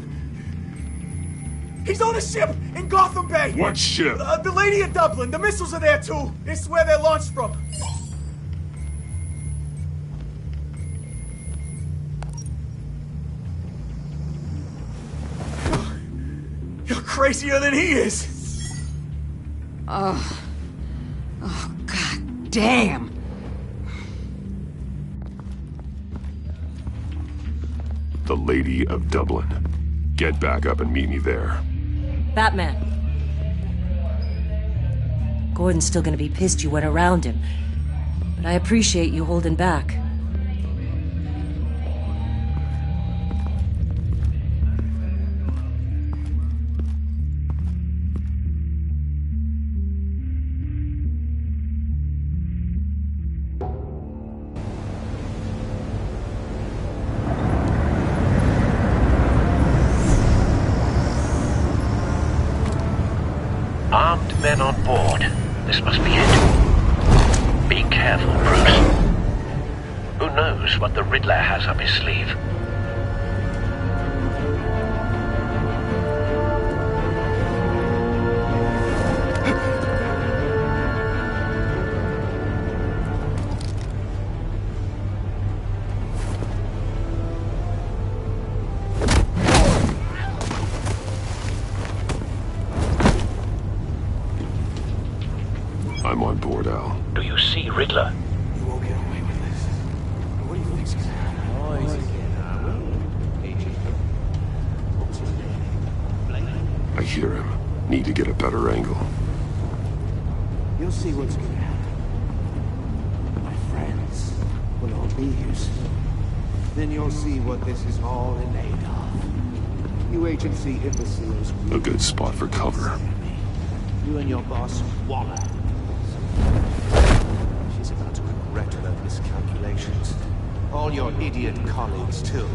He's on a ship in Gotham Bay! What ship? The Lady of Dublin. The missiles are there, too. It's where they're launched from. You're crazier than he is! Oh, god damn! The Lady of Dublin. Get back up and meet me there. Batman. Gordon's still gonna be pissed you went around him. But I appreciate you holding back. Armed men on board. This must be it. Be careful, Bruce. Who knows what the Riddler has up his sleeve? I'm on board, Al. Do you see Riddler? You won't get away with this. What do you think's gonna happen? I hear him. Need to get a better angle. You'll see what's gonna happen. My friends will all be here soon. Then you'll see what this is all in aid of. You agency imbeciles. A good spot for cover. You and your boss, Waller. miscalculations. All your idiot colleagues, too.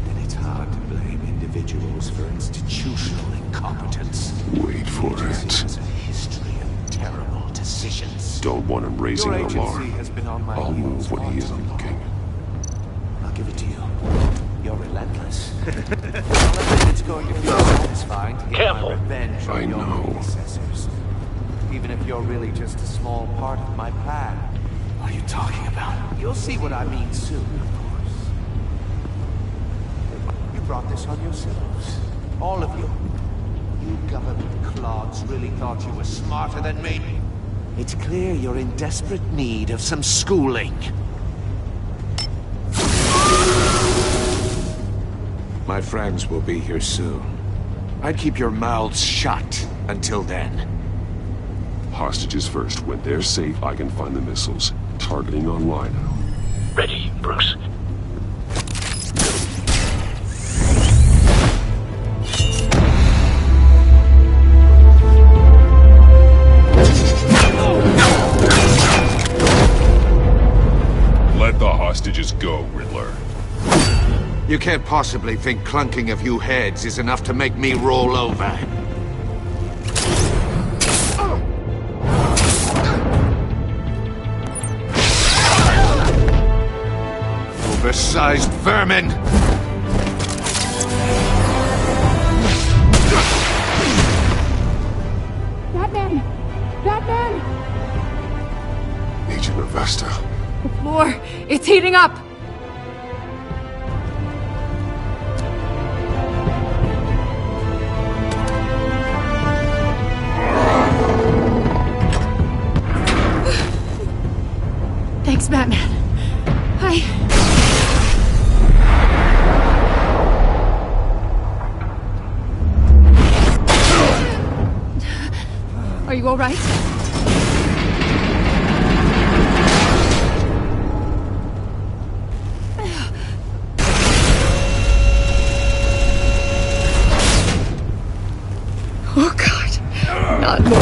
And it's hard to blame individuals for institutional incompetence. Wait for it. Has a history of terrible decisions. Don't want him raising Your an agency alarm. has been on my I'll move when he isn't looking. I'll give it to you. You're relentless. I'll admit it's going to feel satisfying to get my revenge on your predecessors. Even if you're really just a small part of my plan. What are you talking about? You'll see what I mean soon, of course. You brought this on yourselves. All of you. You government clods really thought you were smarter than me. It's clear you're in desperate need of some schooling. My friends will be here soon. I'd keep your mouths shut until then. Hostages first. When they're safe, I can find the missiles. Targeting on Rhino. Ready, Bruce. Let the hostages go, Riddler. You can't possibly think clunking a few heads is enough to make me roll over. Oversized vermin! Batman! Batman! Agent Avesta. The floor, it's heating up! Thanks, Batman. Are you all right? Oh, God. Not more.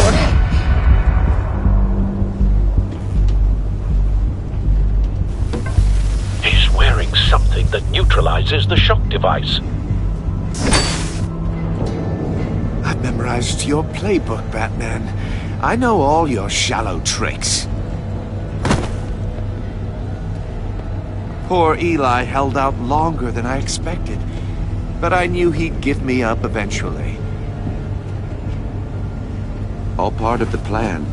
He's wearing something that neutralizes the shock device. I've memorized your playbook, Batman. I know all your shallow tricks. Poor Eli held out longer than I expected, but I knew he'd give me up eventually. All part of the plan.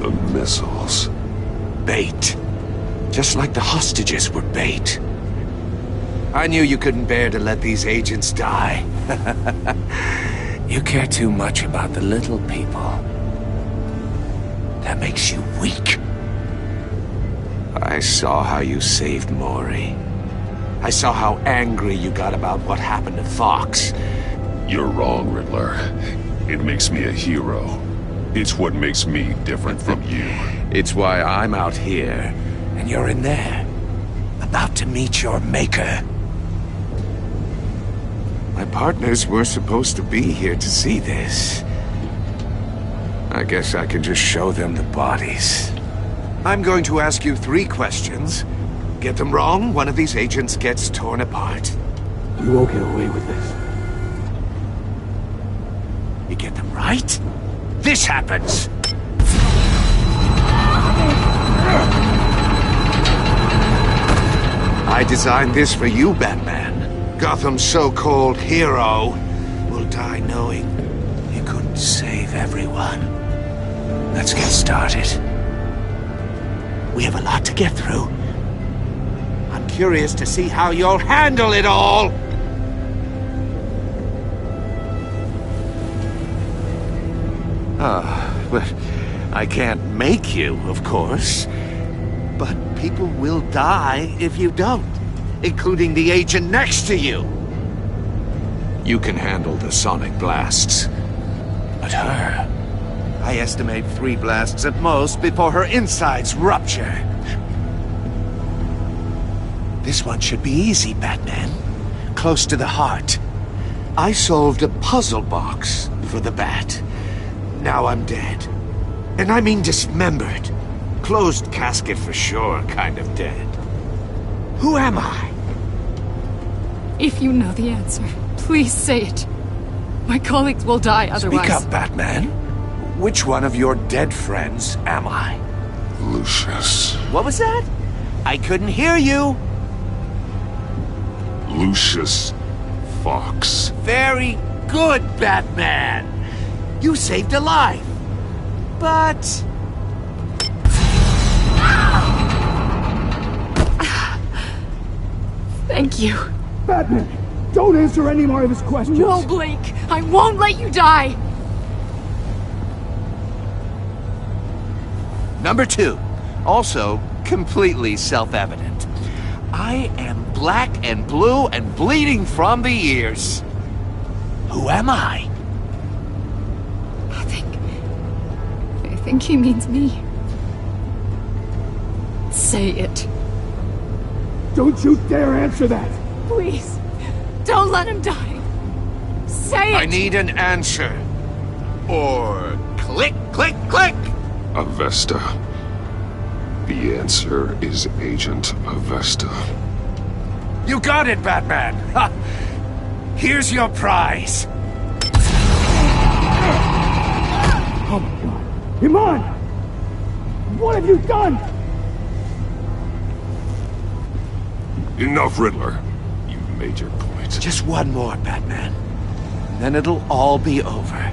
The missiles. Bait. Just like the hostages were bait. I knew you couldn't bear to let these agents die. You care too much about the little people. That makes you weak. I saw how you saved Maury. I saw how angry you got about what happened to Fox. You're wrong, Riddler. It makes me a hero. It's what makes me different from you. It's why I'm out here, and you're in there. About to meet your maker. My partners were supposed to be here to see this. I guess I can just show them the bodies. I'm going to ask you 3 questions. Get them wrong, one of these agents gets torn apart. You won't get away with this. You get them right, this happens! I designed this for you, Batman. Gotham's so-called hero will die knowing you couldn't save everyone. Let's get started. We have a lot to get through. I'm curious to see how you'll handle it all! But I can't make you, of course. But people will die if you don't, including the agent next to you. You can handle the sonic blasts. But her... I estimate 3 blasts at most before her insides rupture. This one should be easy, Batman. Close to the heart. I solved a puzzle box for the Bat. Now I'm dead. And I mean dismembered. Closed casket for sure, kind of dead. Who am I? If you know the answer, please say it. My colleagues will die otherwise. Speak up, Batman. Which one of your dead friends am I? Lucius. What was that? I couldn't hear you. Lucius Fox. Very good, Batman. You saved a life. But... Thank you. Batman, don't answer any more of his questions. No, Blake. I won't let you die. Number 2. Also, completely self-evident. I am black and blue and bleeding from the ears. Who am I? I think he means me. Say it. Don't you dare answer that! Please, don't let him die. Say it! I need an answer. Or click, click, click! Avesta. The answer is Agent Avesta. You got it, Batman! Ha. Here's your prize. Oh my god. Iman! What have you done? Enough, Riddler. You've made your point. Just one more, Batman. And then it'll all be over.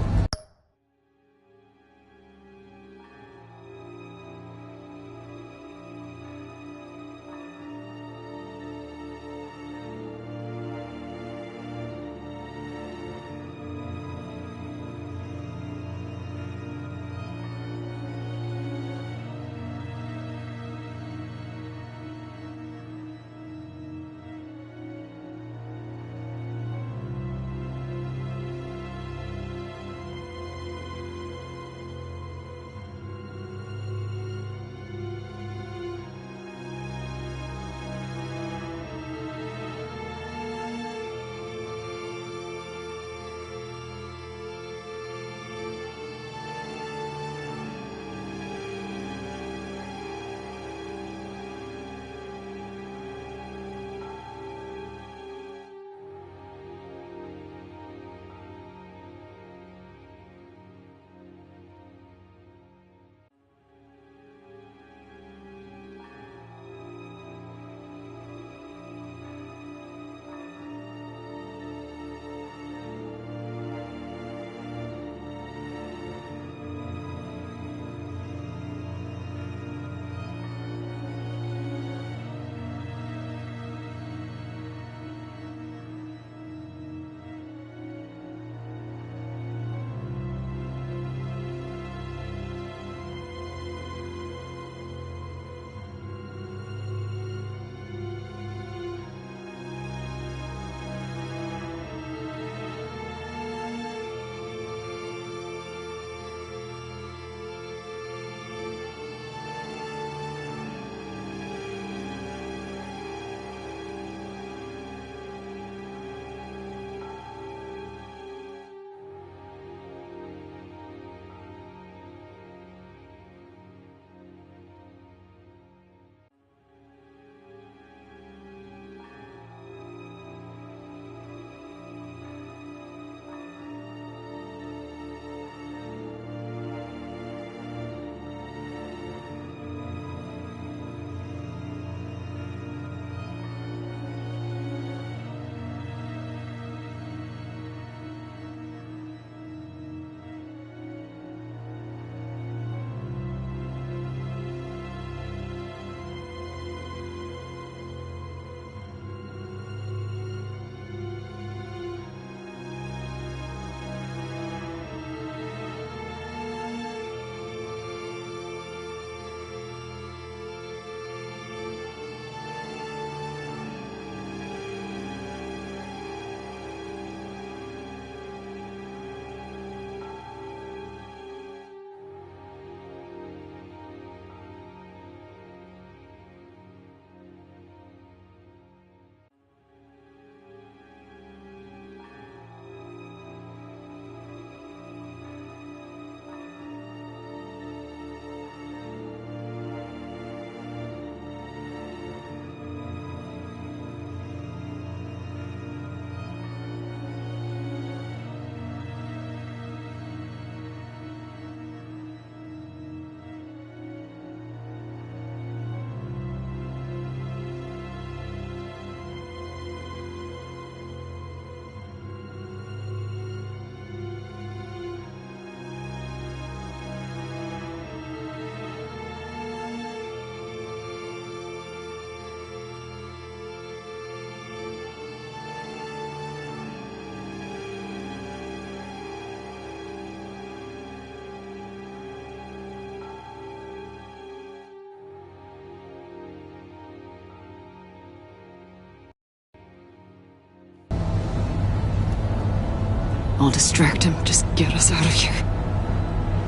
I'll distract him. Just get us out of here.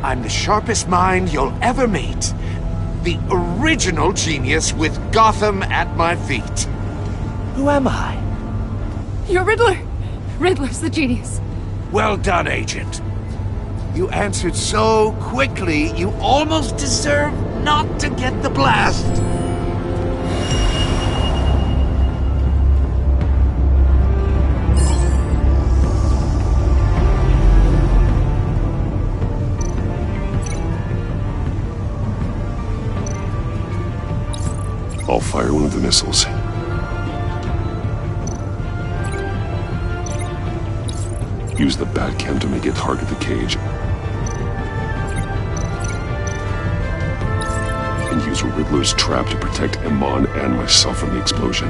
I'm the sharpest mind you'll ever meet. The original genius with Gotham at my feet. Who am I? You're Riddler! Riddler's the genius. Well done, Agent. You answered so quickly, you almost deserve not to get the blast. I'll fire one of the missiles. Use the Batcam to make it target the cage. And use Riddler's trap to protect Iman and myself from the explosion.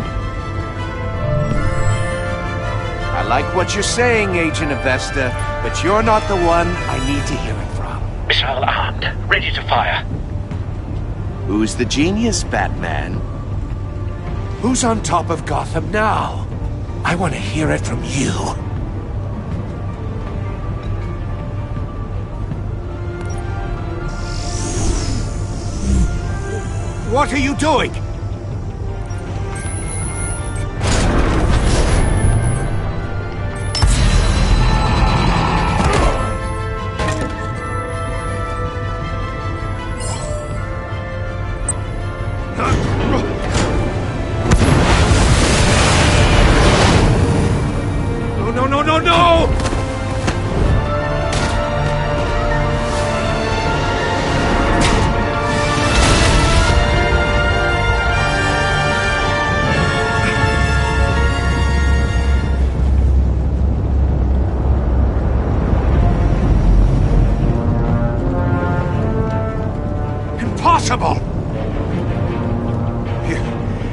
I like what you're saying, Agent Avesta, but you're not the one I need to hear it from. Missile armed, ready to fire. Who's the genius, Batman? Who's on top of Gotham now? I want to hear it from you. What are you doing? No! Impossible!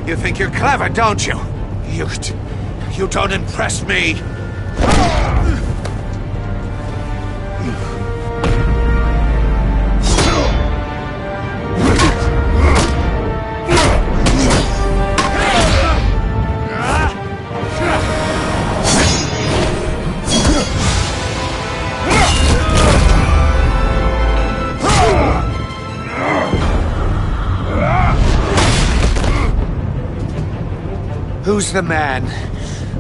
You think you're clever, don't you? You don't impress me. Who's the man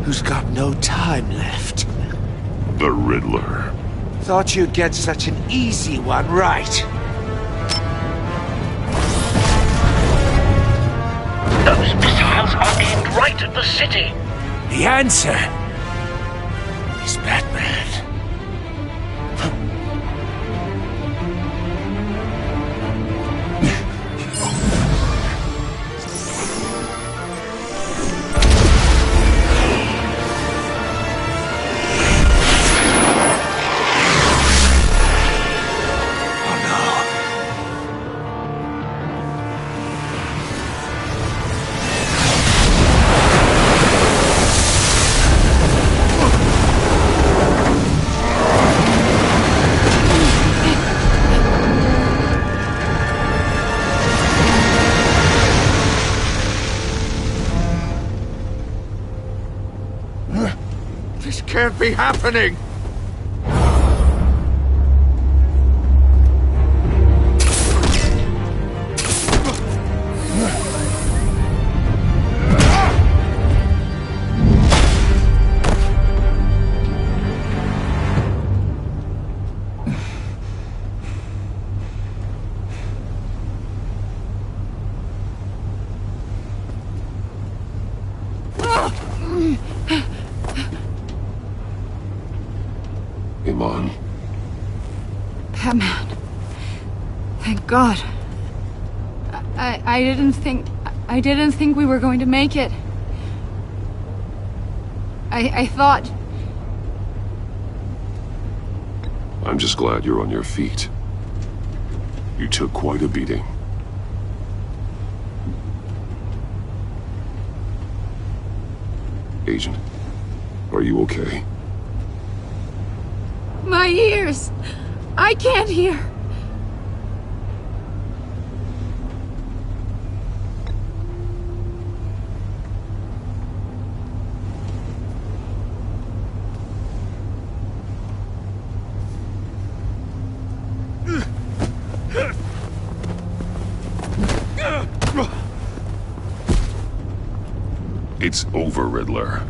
who's got no time left? The Riddler. Thought you'd get such an easy one right. Those missiles are aimed right at the city. The answer is Batman. This can't be happening! Iman. Batman. Thank God. I didn't think we were going to make it. I thought... I'm just glad you're on your feet. You took quite a beating. Agent, are you okay? My ears! I can't hear! It's over, Riddler.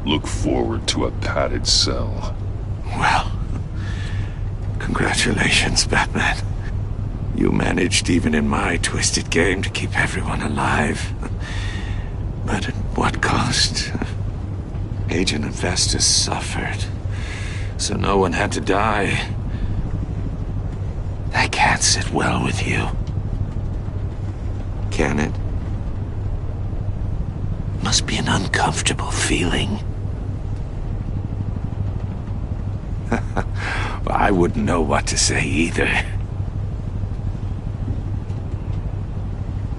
Look forward to a padded cell. Well, congratulations, Batman. You managed, even in my twisted game, to keep everyone alive. But at what cost? Agent Infestus suffered, so no one had to die. That can't sit well with you. Can it? Must be an uncomfortable feeling. Well, I wouldn't know what to say either.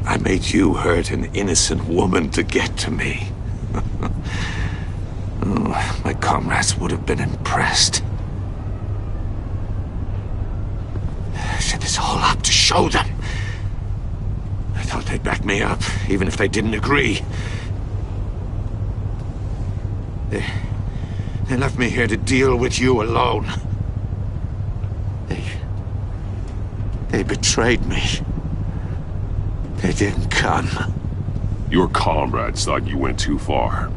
I made you hurt an innocent woman to get to me. Oh, my comrades would have been impressed. I set this all up to show them. I thought they'd back me up, even if they didn't agree. They left me here to deal with you alone. They betrayed me. They didn't come. Your comrades thought you went too far.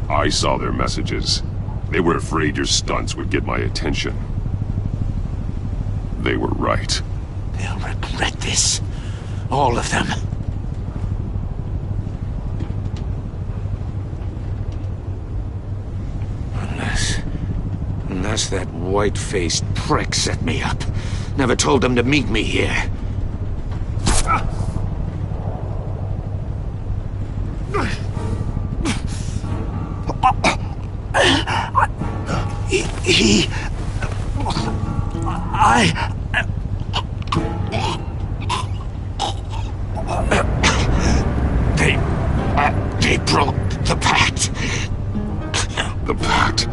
I saw their messages. They were afraid your stunts would get my attention. They were right. They'll regret this. All of them. Unless that white-faced prick set me up. Never told them to meet me here. They broke the pact. The pact?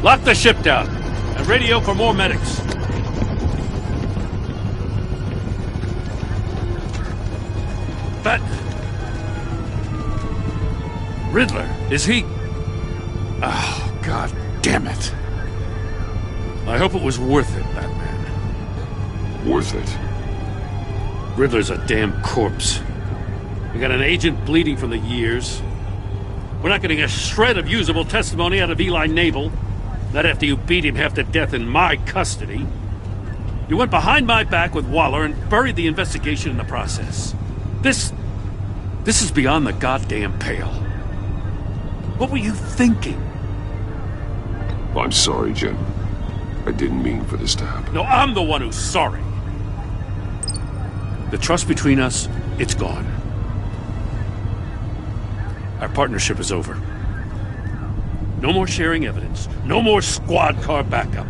Lock the ship down, and radio for more medics. But... Riddler, is he... Oh, God damn it. I hope it was worth it, Batman. Worth it? Riddler's a damn corpse. We got an agent bleeding from the years. We're not getting a shred of usable testimony out of Eli Naval. Not after you beat him half to death in my custody. You went behind my back with Waller and buried the investigation in the process. This is beyond the goddamn pale. What were you thinking? I'm sorry, Jim. I didn't mean for this to happen. No, I'm the one who's sorry. The trust between us, it's gone. Our partnership is over. No more sharing evidence. No more squad car backup.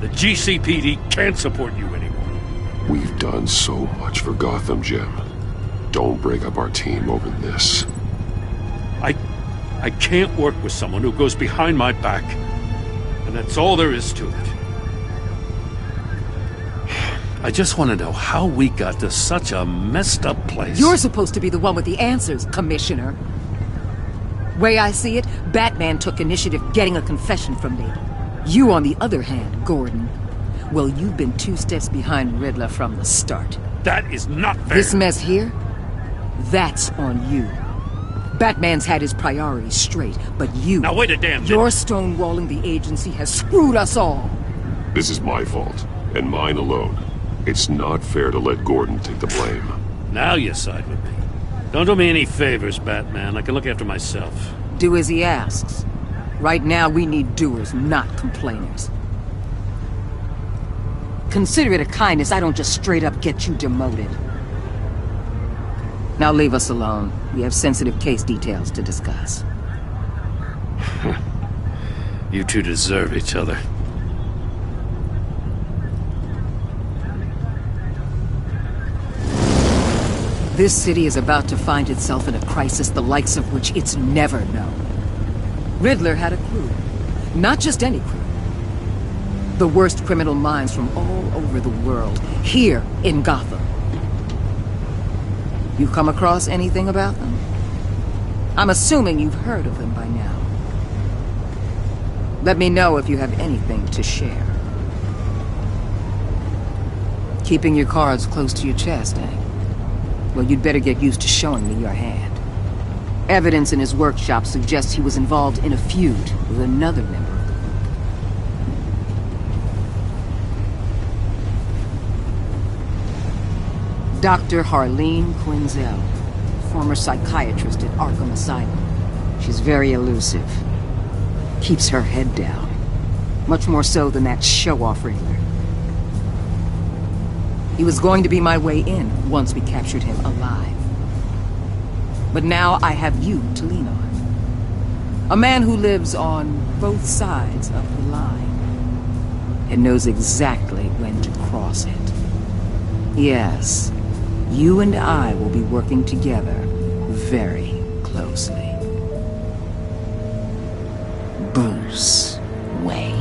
The GCPD can't support you anymore. We've done so much for Gotham, Jim. Don't break up our team over this. I can't work with someone who goes behind my back. And that's all there is to it. I just want to know how we got to such a messed up place. You're supposed to be the one with the answers, Commissioner. Way I see it, Batman took initiative getting a confession from me. You, on the other hand, Gordon, well, you've been 2 steps behind Riddler from the start. That is not fair. This mess here, that's on you. Batman's had his priorities straight, but you... Now wait a damn minute. Your stonewalling the agency has screwed us all. This is my fault, and mine alone. It's not fair to let Gordon take the blame. Now you side with me. Don't do me any favors, Batman. I can look after myself. Do as he asks. Right now, we need doers, not complainers. Consider it a kindness I don't just straight up get you demoted. Now leave us alone. We have sensitive case details to discuss. You two deserve each other. This city is about to find itself in a crisis the likes of which it's never known. Riddler had a crew. Not just any crew. The worst criminal minds from all over the world, here in Gotham. You come across anything about them? I'm assuming you've heard of them by now. Let me know if you have anything to share. Keeping your cards close to your chest, eh? Well, you'd better get used to showing me your hand. Evidence in his workshop suggests he was involved in a feud with another member of the group. Dr. Harleen Quinzel, former psychiatrist at Arkham Asylum. She's very elusive. Keeps her head down. Much more so than that show-off Riddler. He was going to be my way in once we captured him alive. But now I have you to lean on. A man who lives on both sides of the line and knows exactly when to cross it. Yes, you and I will be working together very closely. Bruce Wayne.